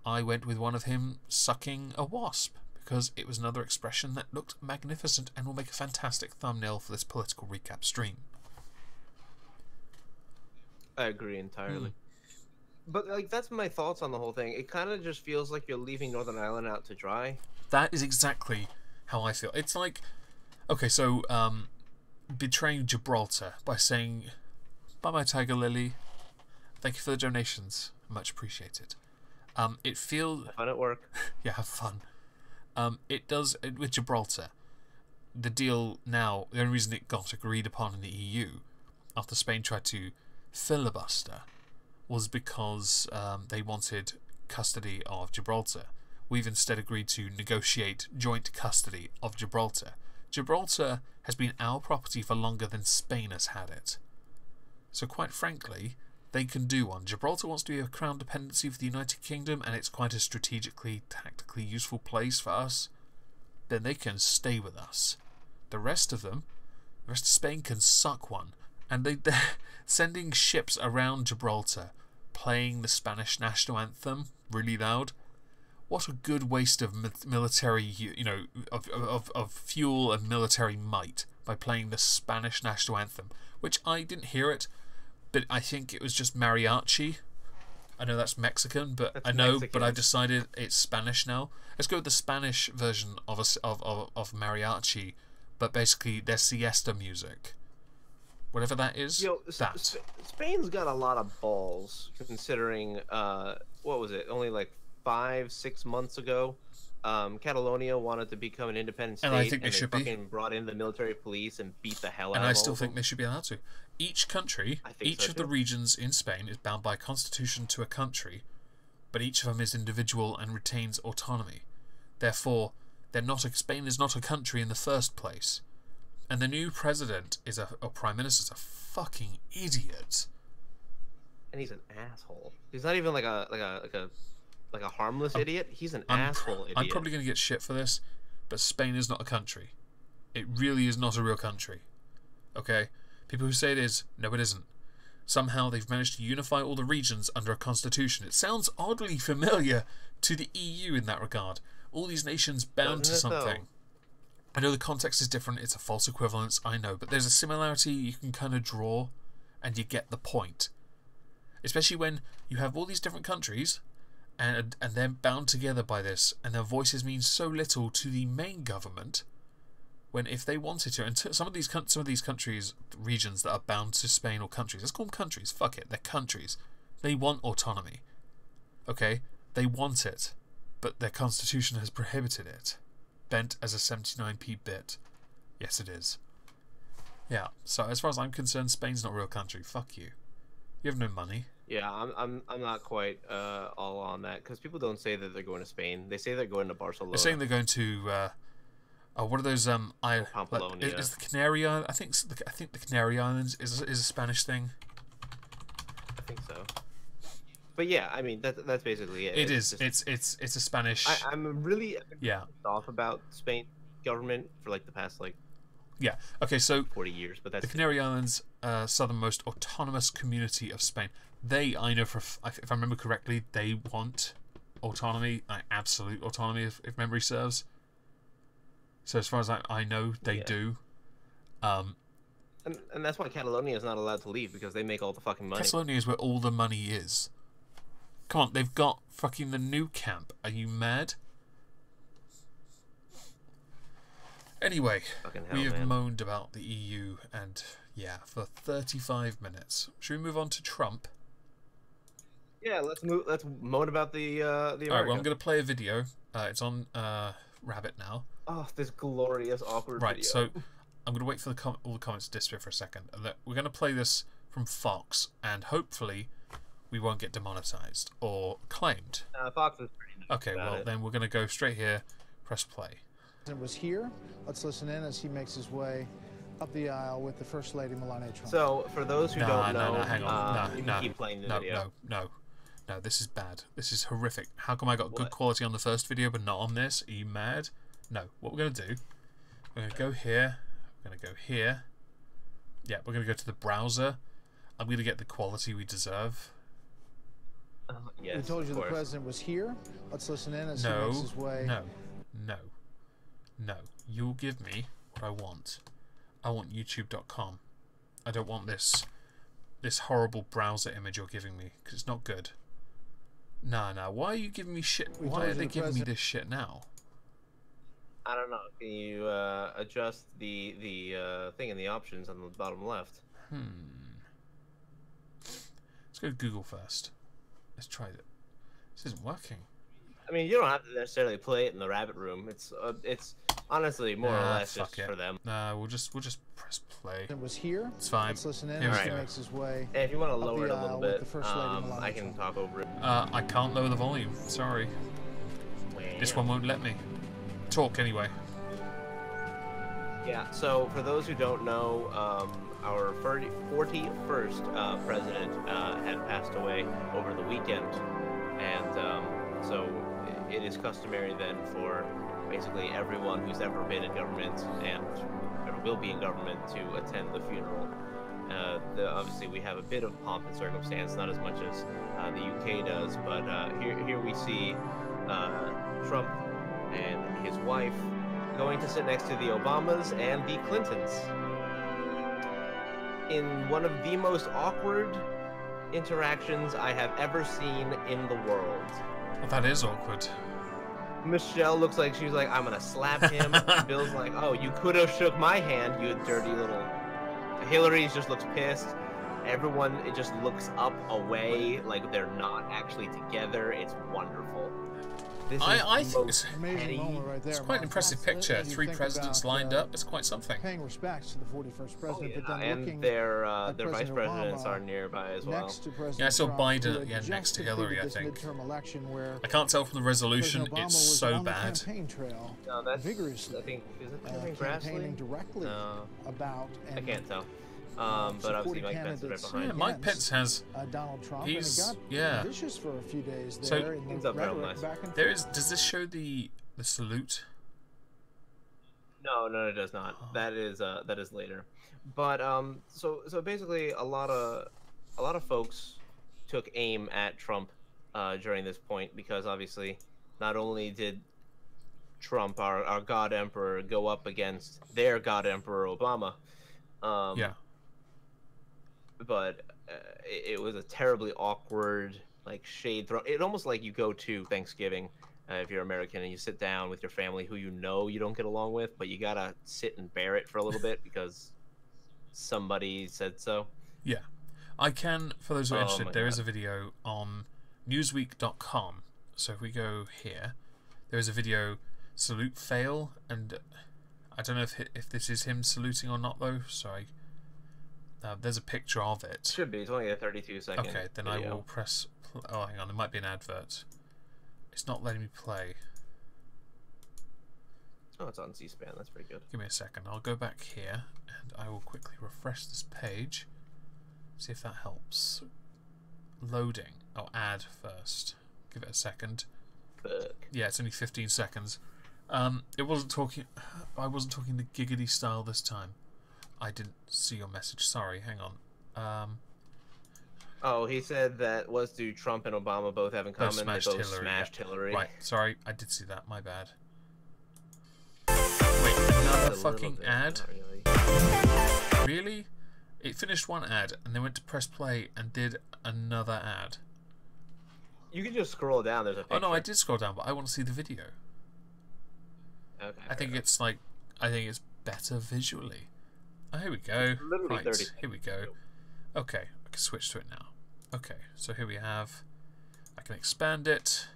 Speaker 1: I went with one of him sucking a wasp, because it was another expression that looked magnificent and will make a fantastic thumbnail for this political recap stream.
Speaker 2: I agree entirely. But like, that's my thoughts on the whole thing. It kind of just feels like you're leaving Northern Ireland out to dry.
Speaker 1: That is exactly how I feel. It's like, okay, so betraying Gibraltar by saying, "Bye bye, Tiger Lily. Thank you for the donations. Much appreciated." It feels
Speaker 2: fun at work.
Speaker 1: Yeah, have fun. It does with Gibraltar. The deal now, the only reason it got agreed upon in the EU after Spain tried to filibuster was because they wanted custody of Gibraltar. We've instead agreed to negotiate joint custody of Gibraltar. Gibraltar has been our property for longer than Spain has had it. So quite frankly, they can do one. Gibraltar wants to be a crown dependency for the United Kingdom, and it's quite a strategically, tactically useful place for us. Then they can stay with us. The rest of Spain can suck one. And they're sending ships around Gibraltar, playing the Spanish national anthem really loud. What a good waste of military, of fuel and military might by playing the Spanish national anthem, which I didn't hear it, but I think it was just mariachi. I know that's Mexican, but but I've decided it's Spanish now. Let's go with the Spanish version of mariachi, but basically their siesta music. Whatever that is,
Speaker 2: Spain's got a lot of balls, considering, what was it, only like 5-6 months ago, Catalonia wanted to become an independent state,
Speaker 1: and I think they should be.
Speaker 2: Brought in the military police and beat the hell out of them.
Speaker 1: And I still think they should be allowed to. Each country, each of the regions in Spain is bound by a constitution to a country, but each of them is individual and retains autonomy. Therefore, Spain is not a country in the first place. And the new president or prime minister is a fucking idiot.
Speaker 2: And he's an asshole. He's not even like a harmless idiot. He's an asshole idiot.
Speaker 1: I'm probably going to get shit for this, but Spain is not a country. It really is not a real country. Okay? People who say it is, no, it isn't. Somehow they've managed to unify all the regions under a constitution. It sounds oddly familiar to the EU in that regard. All these nations bound to something. I know the context is different, it's a false equivalence, I know, but there's a similarity you can kind of draw, and you get the point. Especially when you have all these different countries and they're bound together by this, and their voices mean so little to the main government. When if they wanted to, and some of these countries, regions that are bound to Spain or countries, let's call them countries. Fuck it, they're countries. They want autonomy. Okay, they want it, but their constitution has prohibited it. Bent as a 79p bit. Yes, it is. Yeah. So as far as I'm concerned, Spain's not a real country. Fuck you. You have no money.
Speaker 2: Yeah, I'm not quite all on that, because people don't say that they're going to Spain. They say they're going to Barcelona.
Speaker 1: They're saying they're going to. What are those?
Speaker 2: Pamplona.
Speaker 1: Is the Canary Islands? I think the Canary Islands is a Spanish thing.
Speaker 2: I think so. But yeah, I mean that's basically it.
Speaker 1: It's a Spanish.
Speaker 2: I'm really
Speaker 1: yeah
Speaker 2: off about Spain government for like the past
Speaker 1: yeah. Okay, so
Speaker 2: 40 years, but that's
Speaker 1: the Canary Islands, southernmost autonomous community of Spain. They, I know if I remember correctly, they want autonomy, absolute autonomy, if memory serves. So as far as I know, they do.
Speaker 2: And that's why Catalonia is not allowed to leave, because they make all the fucking money.
Speaker 1: Catalonia is where all the money is. Come on, they've got fucking the new camp. Are you mad? Anyway, we have moaned about the EU and yeah for 35 minutes. Should we move on to Trump?
Speaker 2: Yeah, let's move. Let's moan about the America.
Speaker 1: All right, well I'm going to play a video. It's on Rabbit now.
Speaker 2: Oh, this glorious awkward
Speaker 1: right,
Speaker 2: video.
Speaker 1: so I'm going to wait for all the comments to disappear for a second. We're going to play this from Fox, and hopefully we won't get demonetized or claimed.
Speaker 2: Fox is pretty nice.
Speaker 1: Okay, well then we're going to go straight here. Press play.
Speaker 7: It was here. Let's listen in as he makes his way up the aisle with the First Lady Melania Trump.
Speaker 2: So, for those who don't know,
Speaker 1: hang on.
Speaker 2: you can keep playing the video.
Speaker 1: No, this is bad. This is horrific. How come I got good quality on the first video but not on this? Are you mad? No. What we're going to do, we're going to go here. We're going to go here. Yeah, we're going to go to the browser. I'm going to get the quality we deserve.
Speaker 2: Yes,
Speaker 7: we told you the president was here. Let's listen in as he makes his way.
Speaker 1: No. You'll give me what I want. I want YouTube.com. I don't want this horrible browser image you're giving me, because it's not good. Nah. Why are you giving me shit? Why are they giving me this shit now?
Speaker 2: I don't know. Can you adjust the thing in the options on the bottom left?
Speaker 1: Let's go to Google first. Let's try it. This isn't working.
Speaker 2: I mean, you don't have to necessarily play it in the rabbit room. It's honestly more or less just for them.
Speaker 1: Nah, we'll just press play.
Speaker 7: It was here.
Speaker 1: It's fine.
Speaker 7: Let's listen in
Speaker 1: Here
Speaker 7: as he makes his way.
Speaker 2: And if you want to lower it a little bit,
Speaker 7: I
Speaker 2: I can talk over it.
Speaker 1: I can't lower the volume. Sorry. This one won't let me. Talk anyway.
Speaker 2: Yeah. So for those who don't know, our 41st president had passed away over the weekend, and so it is customary then for basically everyone who's ever been in government and ever will be in government to attend the funeral. Obviously we have a bit of pomp and circumstance, not as much as the UK does, but here we see Trump and his wife going to sit next to the Obamas and the Clintons in one of the most awkward interactions I have ever seen in the world.
Speaker 1: Well, that is awkward.
Speaker 2: Michelle looks like she's like, I'm gonna slap him. Bill's like, oh, you could have shook my hand, you dirty little... Hillary just looks pissed. Everyone, it just looks up, away, like they're not actually together. It's wonderful.
Speaker 1: I think it's
Speaker 7: amazing moment right there.
Speaker 1: It's quite an impressive picture. 3 presidents lined up. It's quite something.
Speaker 7: Paying respects to the 41st president, but then
Speaker 2: and their vice presidents are nearby as well.
Speaker 1: Yeah, I saw Biden next to Hillary, I think. I can't tell from the resolution. It's so bad.
Speaker 2: No, that's vigorously. I think is it campaigning
Speaker 7: directly about.
Speaker 2: I can't tell. But obviously Mike Pence is right behind.
Speaker 1: Yeah, Mike Pence has
Speaker 7: Donald Trump.
Speaker 1: He's
Speaker 7: vicious for a few days there.
Speaker 1: So
Speaker 2: things up real nice.
Speaker 1: Does this show the salute?
Speaker 2: No, it does not. Oh. That is later. But so basically a lot of folks took aim at Trump during this point, because obviously not only did Trump, our God Emperor, go up against their God Emperor Obama. But it was a terribly awkward, like, shade thrown. It almost like you go to Thanksgiving if you're American and you sit down with your family who you know you don't get along with, but you gotta sit and bear it for a little bit because somebody said so.
Speaker 1: Yeah. I can, for those who are interested, there
Speaker 2: God.
Speaker 1: is a video on newsweek.com. So if we go here, there is a video, salute fail, and I don't know if this is him saluting or not though. Sorry. There's a picture of it.
Speaker 2: Should be. It's only a 32-second
Speaker 1: Okay, then
Speaker 2: video.
Speaker 1: I will press... Oh, hang on. There might be an advert. It's not letting me play.
Speaker 2: Oh, it's on C-SPAN. That's pretty good.
Speaker 1: Give me a second. I'll go back here and I will quickly refresh this page. See if that helps. Loading. Oh, add first. Give it a second.
Speaker 2: Fuck.
Speaker 1: Yeah, it's only 15 seconds. It wasn't talking... I wasn't talking the giggity style this time. I didn't see your message. Sorry, hang on.
Speaker 2: Oh, he said that what do Trump and Obama both have in common? They both
Speaker 1: Hillary,
Speaker 2: smashed
Speaker 1: yeah.
Speaker 2: Hillary.
Speaker 1: Right, sorry, I did see that. My bad. Wait, another fucking ad? Really? It finished one ad and then went to press play and did another ad.
Speaker 2: You can just scroll down. There's a picture.
Speaker 1: Oh no, I did scroll down, but I want to see the video.
Speaker 2: Okay.
Speaker 1: I think it's like, I think it's better visually. Oh, here we go.
Speaker 2: Literally
Speaker 1: Right,
Speaker 2: 30
Speaker 1: here we go. Okay, I can switch to it now. Okay, so here we have, I can expand it,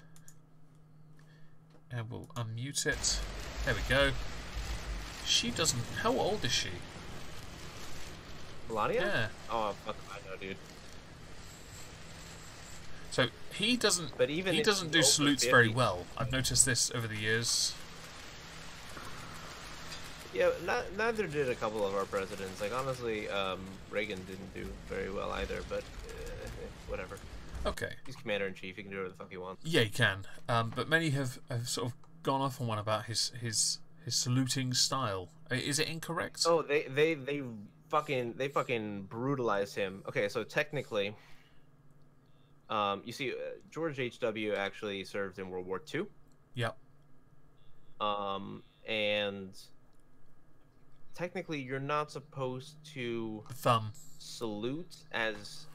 Speaker 1: and we'll unmute it. There we go. She doesn't, how old is she?
Speaker 2: Melania?
Speaker 1: Yeah.
Speaker 2: Oh, fuck, I know, dude.
Speaker 1: So he doesn't,
Speaker 2: But even
Speaker 1: he
Speaker 2: if
Speaker 1: doesn't
Speaker 2: she's
Speaker 1: do
Speaker 2: over
Speaker 1: salutes
Speaker 2: 50.
Speaker 1: very well. I've noticed this over the years.
Speaker 2: Yeah, neither did a couple of our presidents. Like, honestly, Reagan didn't do very well either, but whatever.
Speaker 1: Okay.
Speaker 2: He's commander-in-chief. He can do whatever the fuck he wants.
Speaker 1: Yeah, he can. But many have sort of gone off on one about his saluting style. Is it incorrect?
Speaker 2: Oh, they fucking brutalized him. Okay, so technically, you see, George H.W. actually served in World War II.
Speaker 1: Yep.
Speaker 2: And technically, you're not supposed to
Speaker 1: Thumb.
Speaker 2: salute as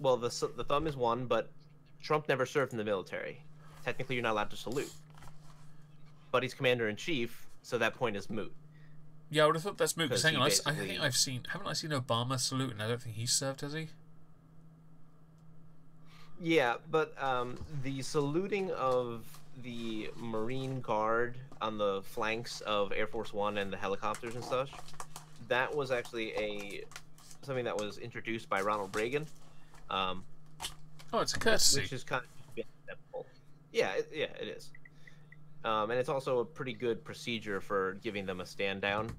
Speaker 2: well. The thumb is one, but Trump never served in the military. Technically, you're not allowed to salute. But he's commander-in-chief, so that point is moot.
Speaker 1: Yeah, I would have thought that's moot. Because hang on, I
Speaker 2: basically-
Speaker 1: think I've seen. Haven't I seen Obama salute? And I don't think he served, has he?
Speaker 2: Yeah, but the saluting of the Marine Guard on the flanks of Air Force One and the helicopters and such, that was actually something that was introduced by Ronald Reagan.
Speaker 1: Oh, it's a courtesy.
Speaker 2: Which is kind of acceptable. Yeah, it is. And it's also a pretty good procedure for giving them a stand down.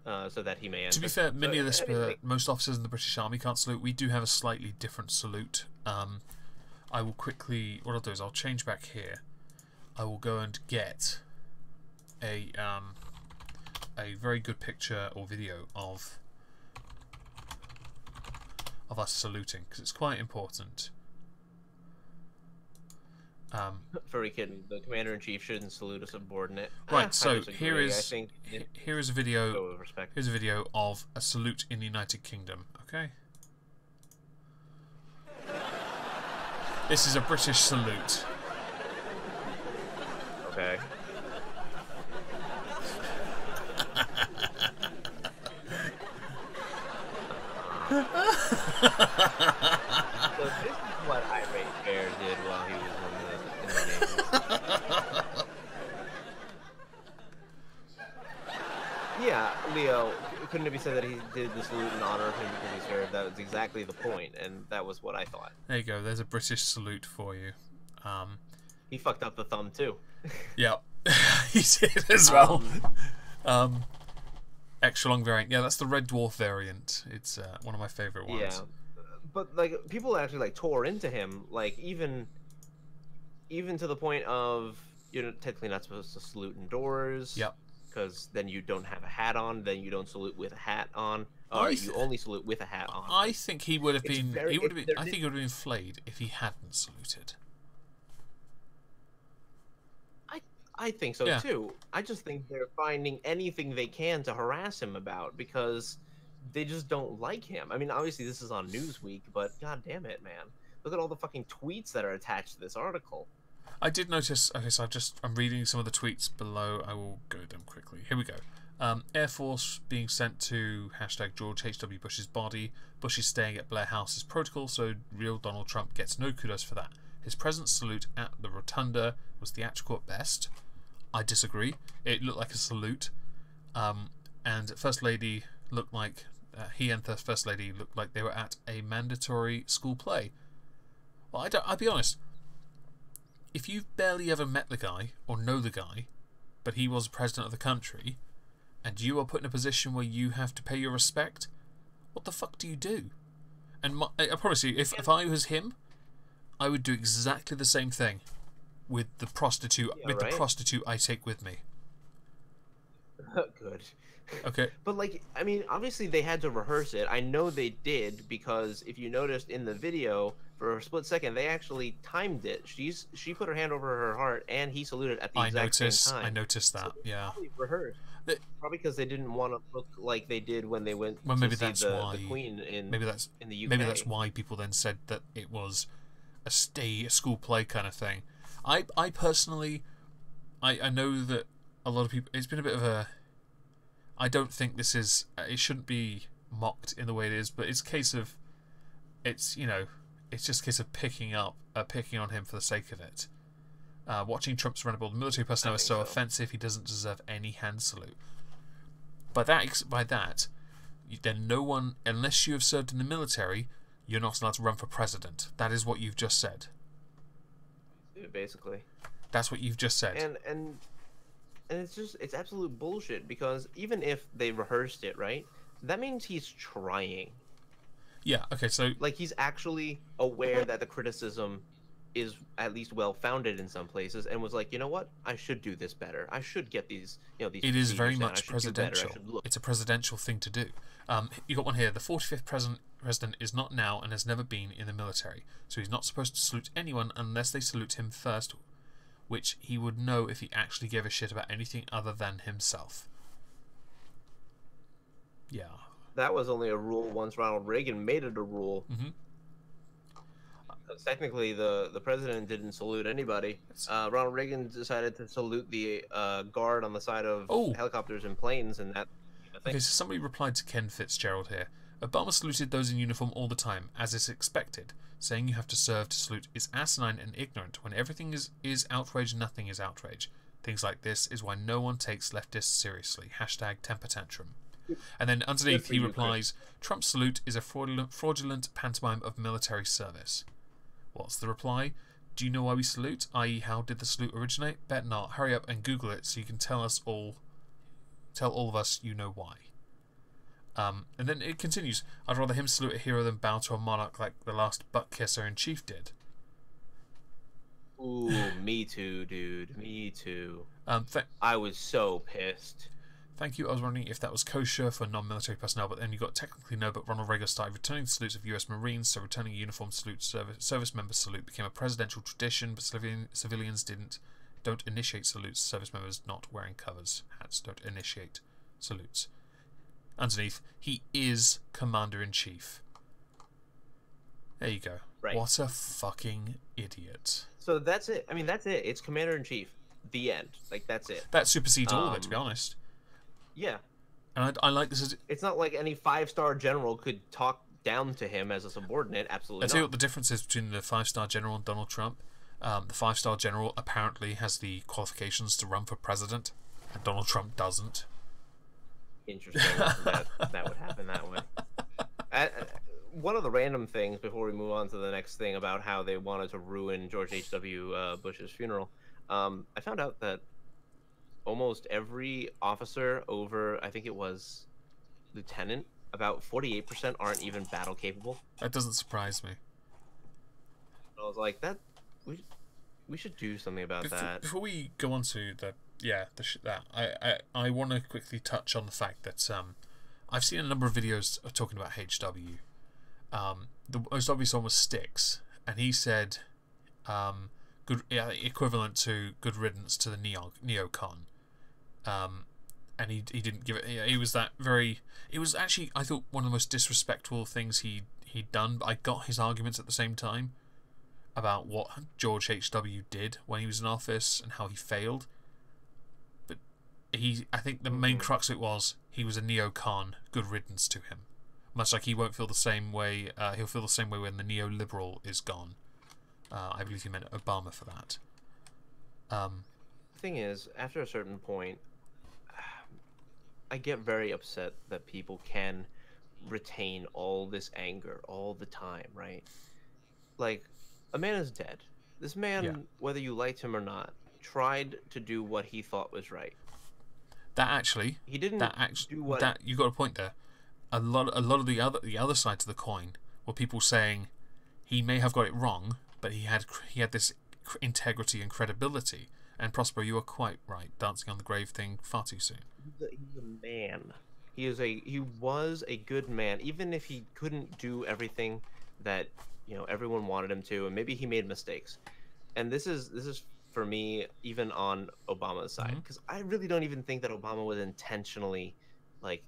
Speaker 2: So that he may enter.
Speaker 1: To be fair, many of
Speaker 2: anyway.
Speaker 1: most officers in the British Army can't salute. We do have a slightly different salute. I will quickly. What I'll do is I'll change back here. I will go and get a very good picture or video of us saluting because it's quite important.
Speaker 2: Furry kitten, the commander-in-chief shouldn't salute a subordinate.
Speaker 1: Right,
Speaker 2: I
Speaker 1: so
Speaker 2: disagree.
Speaker 1: here is
Speaker 2: I think
Speaker 1: here is a video.
Speaker 2: go with respect.
Speaker 1: Here's a video of a salute in the United Kingdom. Okay. This is a British salute.
Speaker 2: Okay. So this is what Irate Bear did while he was in the Navy. Yeah, Leo, couldn't it be said that he did the salute in honor of him because he served? That was exactly the point, and that was what I thought.
Speaker 1: There you go. There's a British salute for you.
Speaker 2: He fucked up the thumb too.
Speaker 1: Yeah, he did as well. Extra long variant. Yeah, that's the Red Dwarf variant. It's one of my favorite ones.
Speaker 2: Yeah, but like people actually like tore into him, like even to the point of you're technically not supposed to salute indoors.
Speaker 1: Yep.
Speaker 2: Because then you don't have a hat on. Then you don't salute with a hat on. Or you only salute with a hat on.
Speaker 1: I think he would have
Speaker 2: It's
Speaker 1: been.
Speaker 2: very-
Speaker 1: He would have
Speaker 2: it-
Speaker 1: been.
Speaker 2: there
Speaker 1: I think
Speaker 2: did-
Speaker 1: he would have been flayed if he hadn't saluted.
Speaker 2: I think so
Speaker 1: Yeah.
Speaker 2: too. I just think they're finding anything they can to harass him about because they just don't like him. I mean, obviously this is on Newsweek, but god damn it, man. Look at all the fucking tweets that are attached to this article.
Speaker 1: I did notice. Okay, so I'm reading some of the tweets below. I will go them quickly. Here we go. Air Force being sent to #George H.W. Bush's body. Bush is staying at Blair House's protocol, so real Donald Trump gets no kudos for that. His present salute at the rotunda was theatrical at best. I disagree. It looked like a salute. And First Lady looked like he and the First Lady looked like they were at a mandatory school play. Well, I'll be honest. If you've barely ever met the guy or know the guy, but he was president of the country, and you are put in a position where you have to pay your respect, what the fuck do you do? And I promise you, if I was him, I would do exactly the same thing with the prostitute. The prostitute I take with me.
Speaker 2: Good.
Speaker 1: Okay.
Speaker 2: But like, I mean, obviously they had to rehearse it. I know they did, because if you noticed in the video, for a split second, they actually timed it. She put her hand over her heart, and he saluted at the exact same time.
Speaker 1: I noticed that. So yeah.
Speaker 2: Probably rehearsed. Probably because they didn't want to look like they did when they went
Speaker 1: maybe
Speaker 2: to
Speaker 1: that's
Speaker 2: see
Speaker 1: why,
Speaker 2: the Queen in the UK.
Speaker 1: Maybe that's why people then said that it was a school play kind of thing. I personally, I know that a lot of people. It's been a bit of a. I don't think this is. It shouldn't be mocked in the way it is, but it's a case of. It's just a case of picking on him for the sake of it. Watching Trump's run aboard military personnel is so offensive. He doesn't deserve any hand salute. By that, then no one, unless you have served in the military, you're not allowed to run for president. That is what you've just said.
Speaker 2: Basically.
Speaker 1: That's what you've just said.
Speaker 2: And it's absolute bullshit, because even if they rehearsed it, right, that means he's trying.
Speaker 1: Yeah. Okay. So
Speaker 2: like, he's actually aware that the criticism is at least well founded in some places, and was like, you know what, I should do this better. I should get these. These.
Speaker 1: It is very much presidential. It's a presidential thing to do. You got one here. The 45th president is not now and has never been in the military, so he's not supposed to salute anyone unless they salute him first, which he would know if he actually gave a shit about anything other than himself. Yeah.
Speaker 2: That was only a rule once Ronald Reagan made it a rule.
Speaker 1: Mm-hmm.
Speaker 2: Technically, the president didn't salute anybody. Ronald Reagan decided to salute the guard on the side of helicopters and planes, and that.
Speaker 1: Okay, so somebody replied to Ken Fitzgerald here. Obama saluted those in uniform all the time, as is expected. Saying you have to serve to salute is asinine and ignorant. When everything is outrage, nothing is outrage. Things like this is why no one takes leftists seriously. #temper tantrum. And then underneath he replies, Trump's salute is a fraudulent pantomime of military service. What's the reply? Do you know why we salute? I.e., how did the salute originate? Bet not. Hurry up and Google it so you can tell all of us you know why. And then it continues. I'd rather him salute a hero than bow to a monarch like the last butt kisser in chief did.
Speaker 2: Ooh, me too, dude. Me too. I was so pissed.
Speaker 1: Thank you. I was wondering if that was kosher for non-military personnel, but then you got technically no. But Ronald Reagan started returning the salutes of U.S. Marines, so returning a uniform salute, service member salute became a presidential tradition. But civilians don't initiate salutes. Service members not wearing covers hats don't initiate salutes. Underneath, he is Commander-in-Chief. There you go.
Speaker 2: Right.
Speaker 1: What a fucking idiot.
Speaker 2: So that's it. I mean, that's it. It's Commander-in-Chief. The end. Like, that's it.
Speaker 1: That supersedes all of it, to be honest.
Speaker 2: Yeah.
Speaker 1: And I like this.
Speaker 2: It's not like any 5-star general could talk down to him as a subordinate. Absolutely
Speaker 1: not. I tell you what the difference is between the 5-star general and Donald Trump. The 5-star general apparently has the qualifications to run for president, and Donald Trump doesn't.
Speaker 2: Interesting. that would happen that way. One of the random things before we move on to the next thing about how they wanted to ruin George H.W. Bush's funeral, I found out that almost every officer over, I think it was lieutenant, about 48% aren't even battle capable.
Speaker 1: That doesn't surprise me.
Speaker 2: I was like, we should do something about that. Before
Speaker 1: we go on to I want to quickly touch on the fact that I've seen a number of videos of talking about HW. The most obvious one was Styx, and he said equivalent to good riddance to the neocon. and he didn't give it. He was that very. It was actually, I thought, one of the most disrespectful things he'd done. But I got his arguments at the same time about what George H.W. did when he was in office and how he failed. But I think the main crux of it was he was a neocon. Good riddance to him. Much like he won't feel the same way. He'll feel the same way when the neoliberal is gone. I believe he meant Obama for that.
Speaker 2: The thing is, after a certain point, I get very upset that people can retain all this anger all the time, right? Like, a man is dead. This man, whether you liked him or not, tried to do what he thought was right.
Speaker 1: That actually,
Speaker 2: he didn't do what.
Speaker 1: That you got a point there. A lot of the other side to the coin were people saying he may have got it wrong, but he had this integrity and credibility. And Prospero, you were quite right. Dancing on the grave thing far too soon.
Speaker 2: He's a man. He was a good man, even if he couldn't do everything that everyone wanted him to, and maybe he made mistakes. And this is for me even on Obama's side, because I really don't even think that Obama was intentionally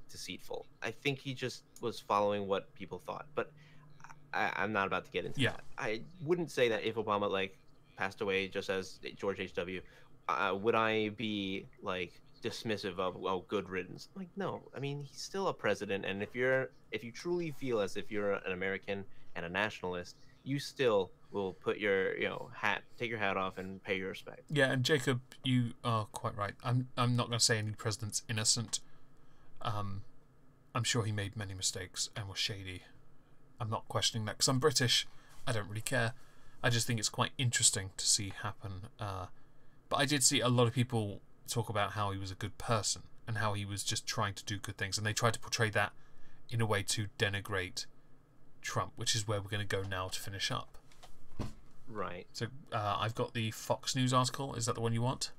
Speaker 2: deceitful. I think he just was following what people thought. But I'm not about to get into that. I wouldn't say that if Obama passed away just as George H.W. Would I be dismissive of good riddance? No. I mean, he's still a president, and if you truly feel as if you're an American and a nationalist, you still will put your take your hat off and pay your respect.
Speaker 1: Yeah, and Jacob, you are quite right. I'm not going to say any president's innocent. I'm sure he made many mistakes and was shady. I'm not questioning that because I'm British. I don't really care. I just think it's quite interesting to see happen. But I did see a lot of people talk about how he was a good person and how he was just trying to do good things, and they tried to portray that in a way to denigrate Trump, which is where we're going to go now to finish up.
Speaker 2: Right.
Speaker 1: So I've got the Fox News article. Is that the one you want?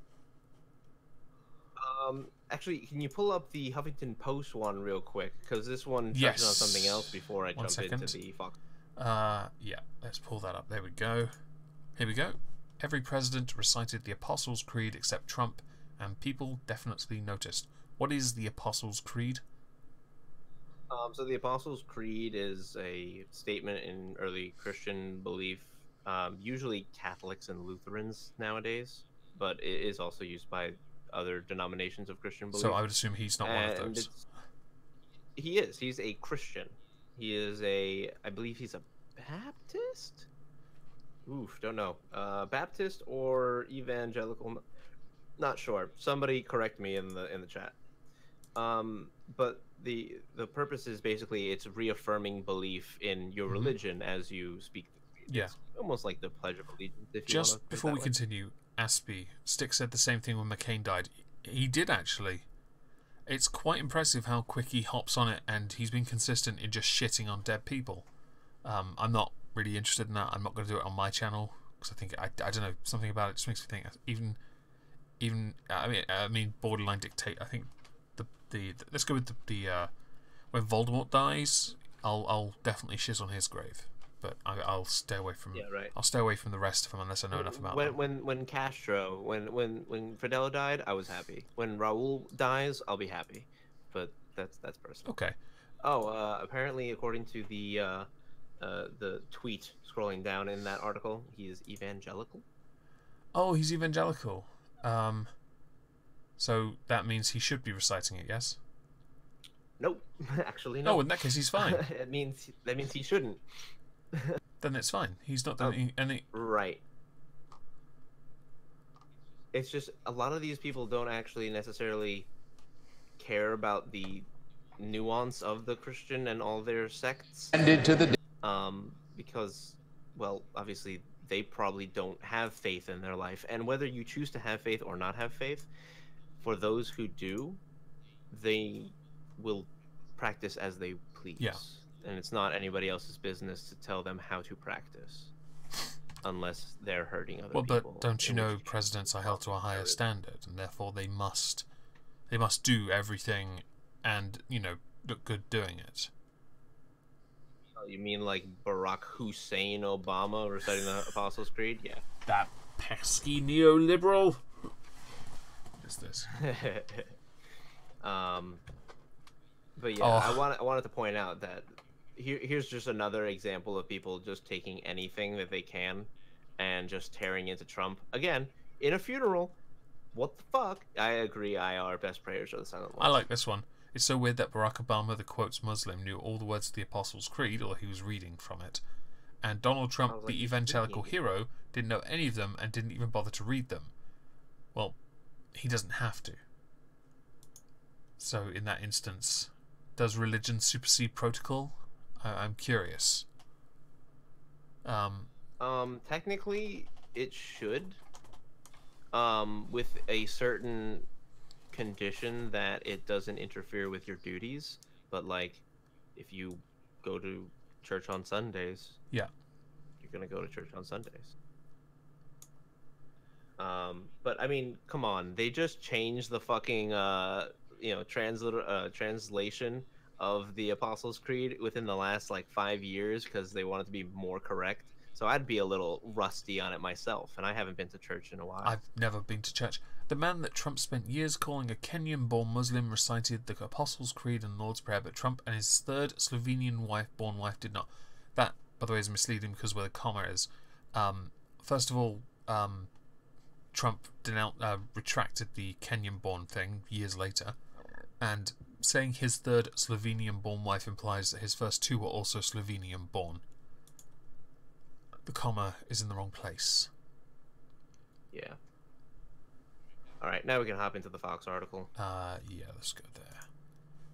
Speaker 2: Actually, can you pull up the Huffington Post one real quick? Because this one touches on something else before I jump into the Fox.
Speaker 1: Yeah, let's pull that up. There we go. Here we go. Every president recited the Apostles' Creed except Trump, and people definitely noticed. What is the Apostles' Creed?
Speaker 2: So the Apostles' Creed is a statement in early Christian belief, usually Catholics and Lutherans nowadays, but it is also used by other denominations of Christian belief.
Speaker 1: So I would assume he's not one of those.
Speaker 2: He is. He's a Christian. He is I believe he's a Baptist? Oof, don't know. Baptist or evangelical? Not sure. Somebody correct me in the chat. But the purpose is basically it's reaffirming belief in your religion as you speak. It's almost like the Pledge of Allegiance. If you
Speaker 1: Just before we continue, Aspie, Stick said the same thing when McCain died. He did actually. It's quite impressive how quick he hops on it, and he's been consistent in just shitting on dead people. I'm not really interested in that. I'm not going to do it on my channel because I think I don't know, something about it just makes me think even I mean borderline dictate. I think the let's go with the when Voldemort dies, I'll definitely shit on his grave. But I'll stay away from I'll stay away from the rest of them unless I know enough about them.
Speaker 2: When Castro, when Fidel died, I was happy. When Raul dies, I'll be happy. But that's personal.
Speaker 1: Okay.
Speaker 2: Oh, apparently, according to the tweet scrolling down in that article, he is evangelical.
Speaker 1: Oh, he's evangelical. So that means he should be reciting it, yes?
Speaker 2: Nope, actually no.
Speaker 1: Oh, in that case, he's fine.
Speaker 2: That means he shouldn't.
Speaker 1: Then it's fine. He's not doing any.
Speaker 2: Right. It's just a lot of these people don't actually necessarily care about the nuance of the Christian and all their sects. Because, well, obviously they probably don't have faith in their life, and whether you choose to have faith or not have faith, for those who do, they will practice as they please.
Speaker 1: Yeah.
Speaker 2: And it's not anybody else's business to tell them how to practice, unless they're hurting other people.
Speaker 1: Well, but don't you know presidents are held to a higher standard, and therefore they must do everything, and look good doing it.
Speaker 2: Oh, you mean like Barack Hussein Obama reciting the Apostles' Creed? Yeah.
Speaker 1: That pesky neoliberal. What is this?
Speaker 2: But yeah, I wanted to point out that here's just another example of people just taking anything that they can and just tearing into Trump again in a funeral. What the fuck? I agree. IR best prayers are the silent ones.
Speaker 1: I like this one. It's so weird that Barack Obama, the quotes Muslim, knew all the words of the Apostles' Creed, or he was reading from it. And Donald Trump,
Speaker 2: like,
Speaker 1: the evangelical hero, didn't know any of them and didn't even bother to read them. Well, he doesn't have to. So in that instance, does religion supersede protocol? I'm curious.
Speaker 2: Technically, it should. With a certain condition that it doesn't interfere with your duties. But like, if you go to church on Sundays,
Speaker 1: yeah,
Speaker 2: you're gonna go to church on Sundays. But I mean, come on, they just changed the fucking translation of the Apostles' Creed within the last like 5 years because they wanted to be more correct. So I'd be a little rusty on it myself, and I haven't been to church in a while.
Speaker 1: I've never been to church. The man that Trump spent years calling a Kenyan-born Muslim recited the Apostles' Creed and Lord's Prayer, but Trump and his third Slovenian-born wife did not. That, by the way, is misleading because where the comma is. First of all, Trump retracted the Kenyan-born thing years later, and saying his third Slovenian-born wife implies that his first two were also Slovenian-born. The comma is in the wrong place.
Speaker 2: Yeah. Alright, now we can hop into the Fox article.
Speaker 1: Yeah, let's go there.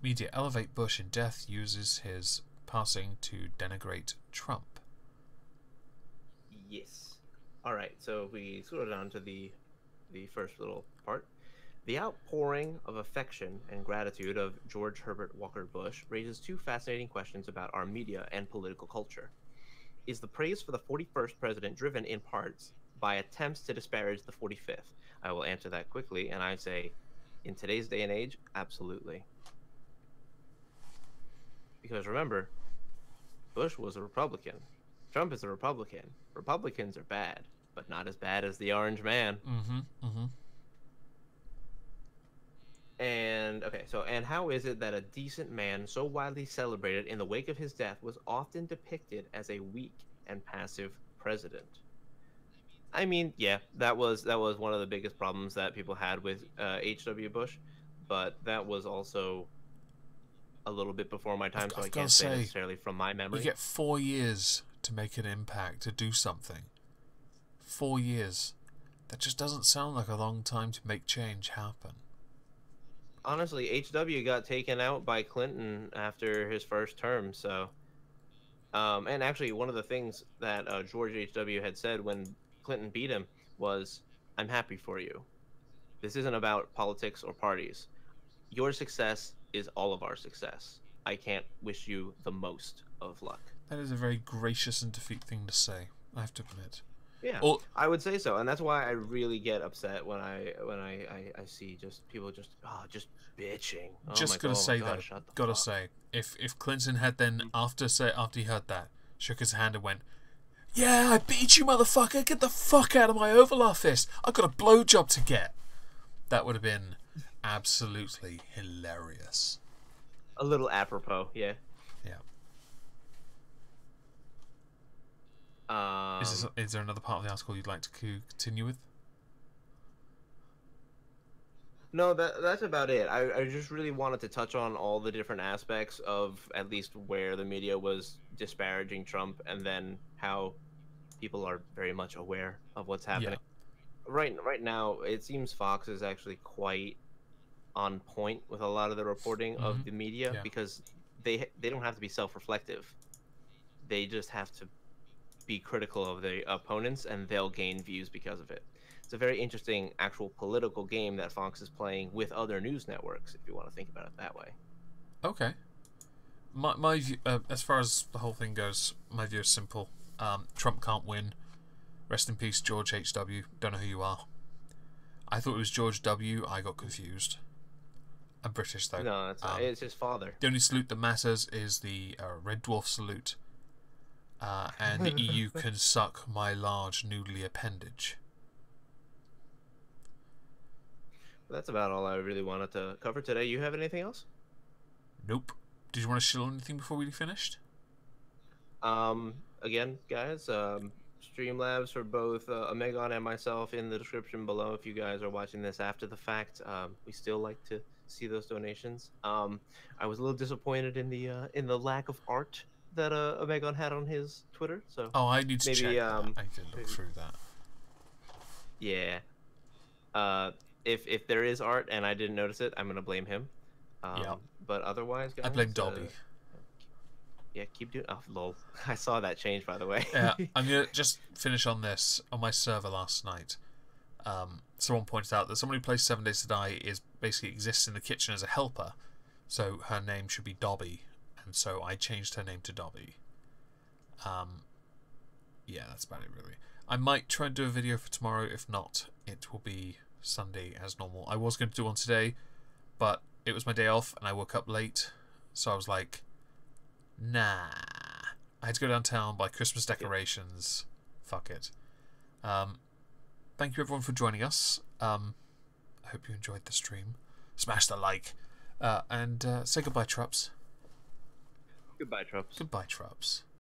Speaker 1: Media elevate Bush in death, uses his passing to denigrate Trump.
Speaker 2: Yes. Alright, so we scroll down to the first little part. The outpouring of affection and gratitude of George Herbert Walker Bush raises two fascinating questions about our media and political culture. Is the praise for the 41st president driven in parts by attempts to disparage the 45th? I will answer that quickly, and I say, in today's day and age, absolutely. Because remember, Bush was a Republican. Trump is a Republican. Republicans are bad, but not as bad as the Orange Man. And, okay, so, and how is it that a decent man so widely celebrated in the wake of his death was often depicted as a weak and passive president? I mean, yeah, that was one of the biggest problems that people had with H.W. Bush, but that was also a little bit before my time, so I can't say necessarily from my memory.
Speaker 1: You get 4 years to make an impact, to do something. 4 years. That just doesn't sound like a long time to make change happen.
Speaker 2: Honestly, H.W. got taken out by Clinton after his first term, so... and actually, one of the things that George H.W. had said when Clinton beat him was, "I'm happy for you. This isn't about politics or parties. Your success is all of our success. I can't wish you the most of luck."
Speaker 1: That is a very gracious and defeat thing to say, I have to admit.
Speaker 2: Yeah, I would say so, and that's why I really get upset when I see just people just bitching.
Speaker 1: Just gotta say, if Clinton had then after he heard that, shook his hand and went, "Yeah, I beat you, motherfucker! Get the fuck out of my Oval Office! I've got a blowjob to get." That would have been absolutely hilarious.
Speaker 2: A little apropos, yeah.
Speaker 1: Yeah. Is there another part of the article you'd like to continue with?
Speaker 2: No, that's about it. I just really wanted to touch on all the different aspects of at least where the media was disparaging Trump, and then how people are very much aware of what's happening. Yeah. Right now, it seems Fox is actually quite on point with a lot of the reporting of the media, because they don't have to be self-reflective. They just have to be critical of the opponents, and they'll gain views because of it. It's a very interesting actual political game that Fox is playing with other news networks, if you want to think about it that way.
Speaker 1: Okay. My view, as far as the whole thing goes, my view is simple. Trump can't win. Rest in peace, George H.W. Don't know who you are. I thought it was George W. I got confused. I'm British, though.
Speaker 2: No, it's his father.
Speaker 1: The only salute that matters is the Red Dwarf salute. And the EU can suck my large noodly appendage.
Speaker 2: That's about all I really wanted to cover today. You have anything else?
Speaker 1: Nope. Did you want to shill anything before we finished?
Speaker 2: Again, guys, Streamlabs for both Omegon and myself in the description below if you guys are watching this after the fact. We still like to see those donations. I was a little disappointed in the lack of art that Omegon had on his Twitter. So
Speaker 1: I need to
Speaker 2: maybe,
Speaker 1: check that. I did look through that.
Speaker 2: Yeah. If there is art and I didn't notice it, I'm gonna blame him.
Speaker 1: Yeah.
Speaker 2: But otherwise, guys,
Speaker 1: I blame Dobby.
Speaker 2: Yeah, keep doing. Oh, lol. I saw that change, by the way.
Speaker 1: Yeah, I'm gonna just finish on this. On my server last night, someone pointed out that someone who plays 7 Days to Die is basically exists in the kitchen as a helper, so her name should be Dobby, and so I changed her name to Dobby. Yeah, that's about it really. I might try and do a video for tomorrow. If not, it will be Sunday as normal. I was going to do one today, but it was my day off and I woke up late, so I was like, nah. I had to go downtown, buy Christmas decorations. Fuck it. Thank you everyone for joining us. I hope you enjoyed the stream. Smash the like. And say goodbye, Trups.
Speaker 2: Goodbye, Trups.
Speaker 1: Goodbye, Trups.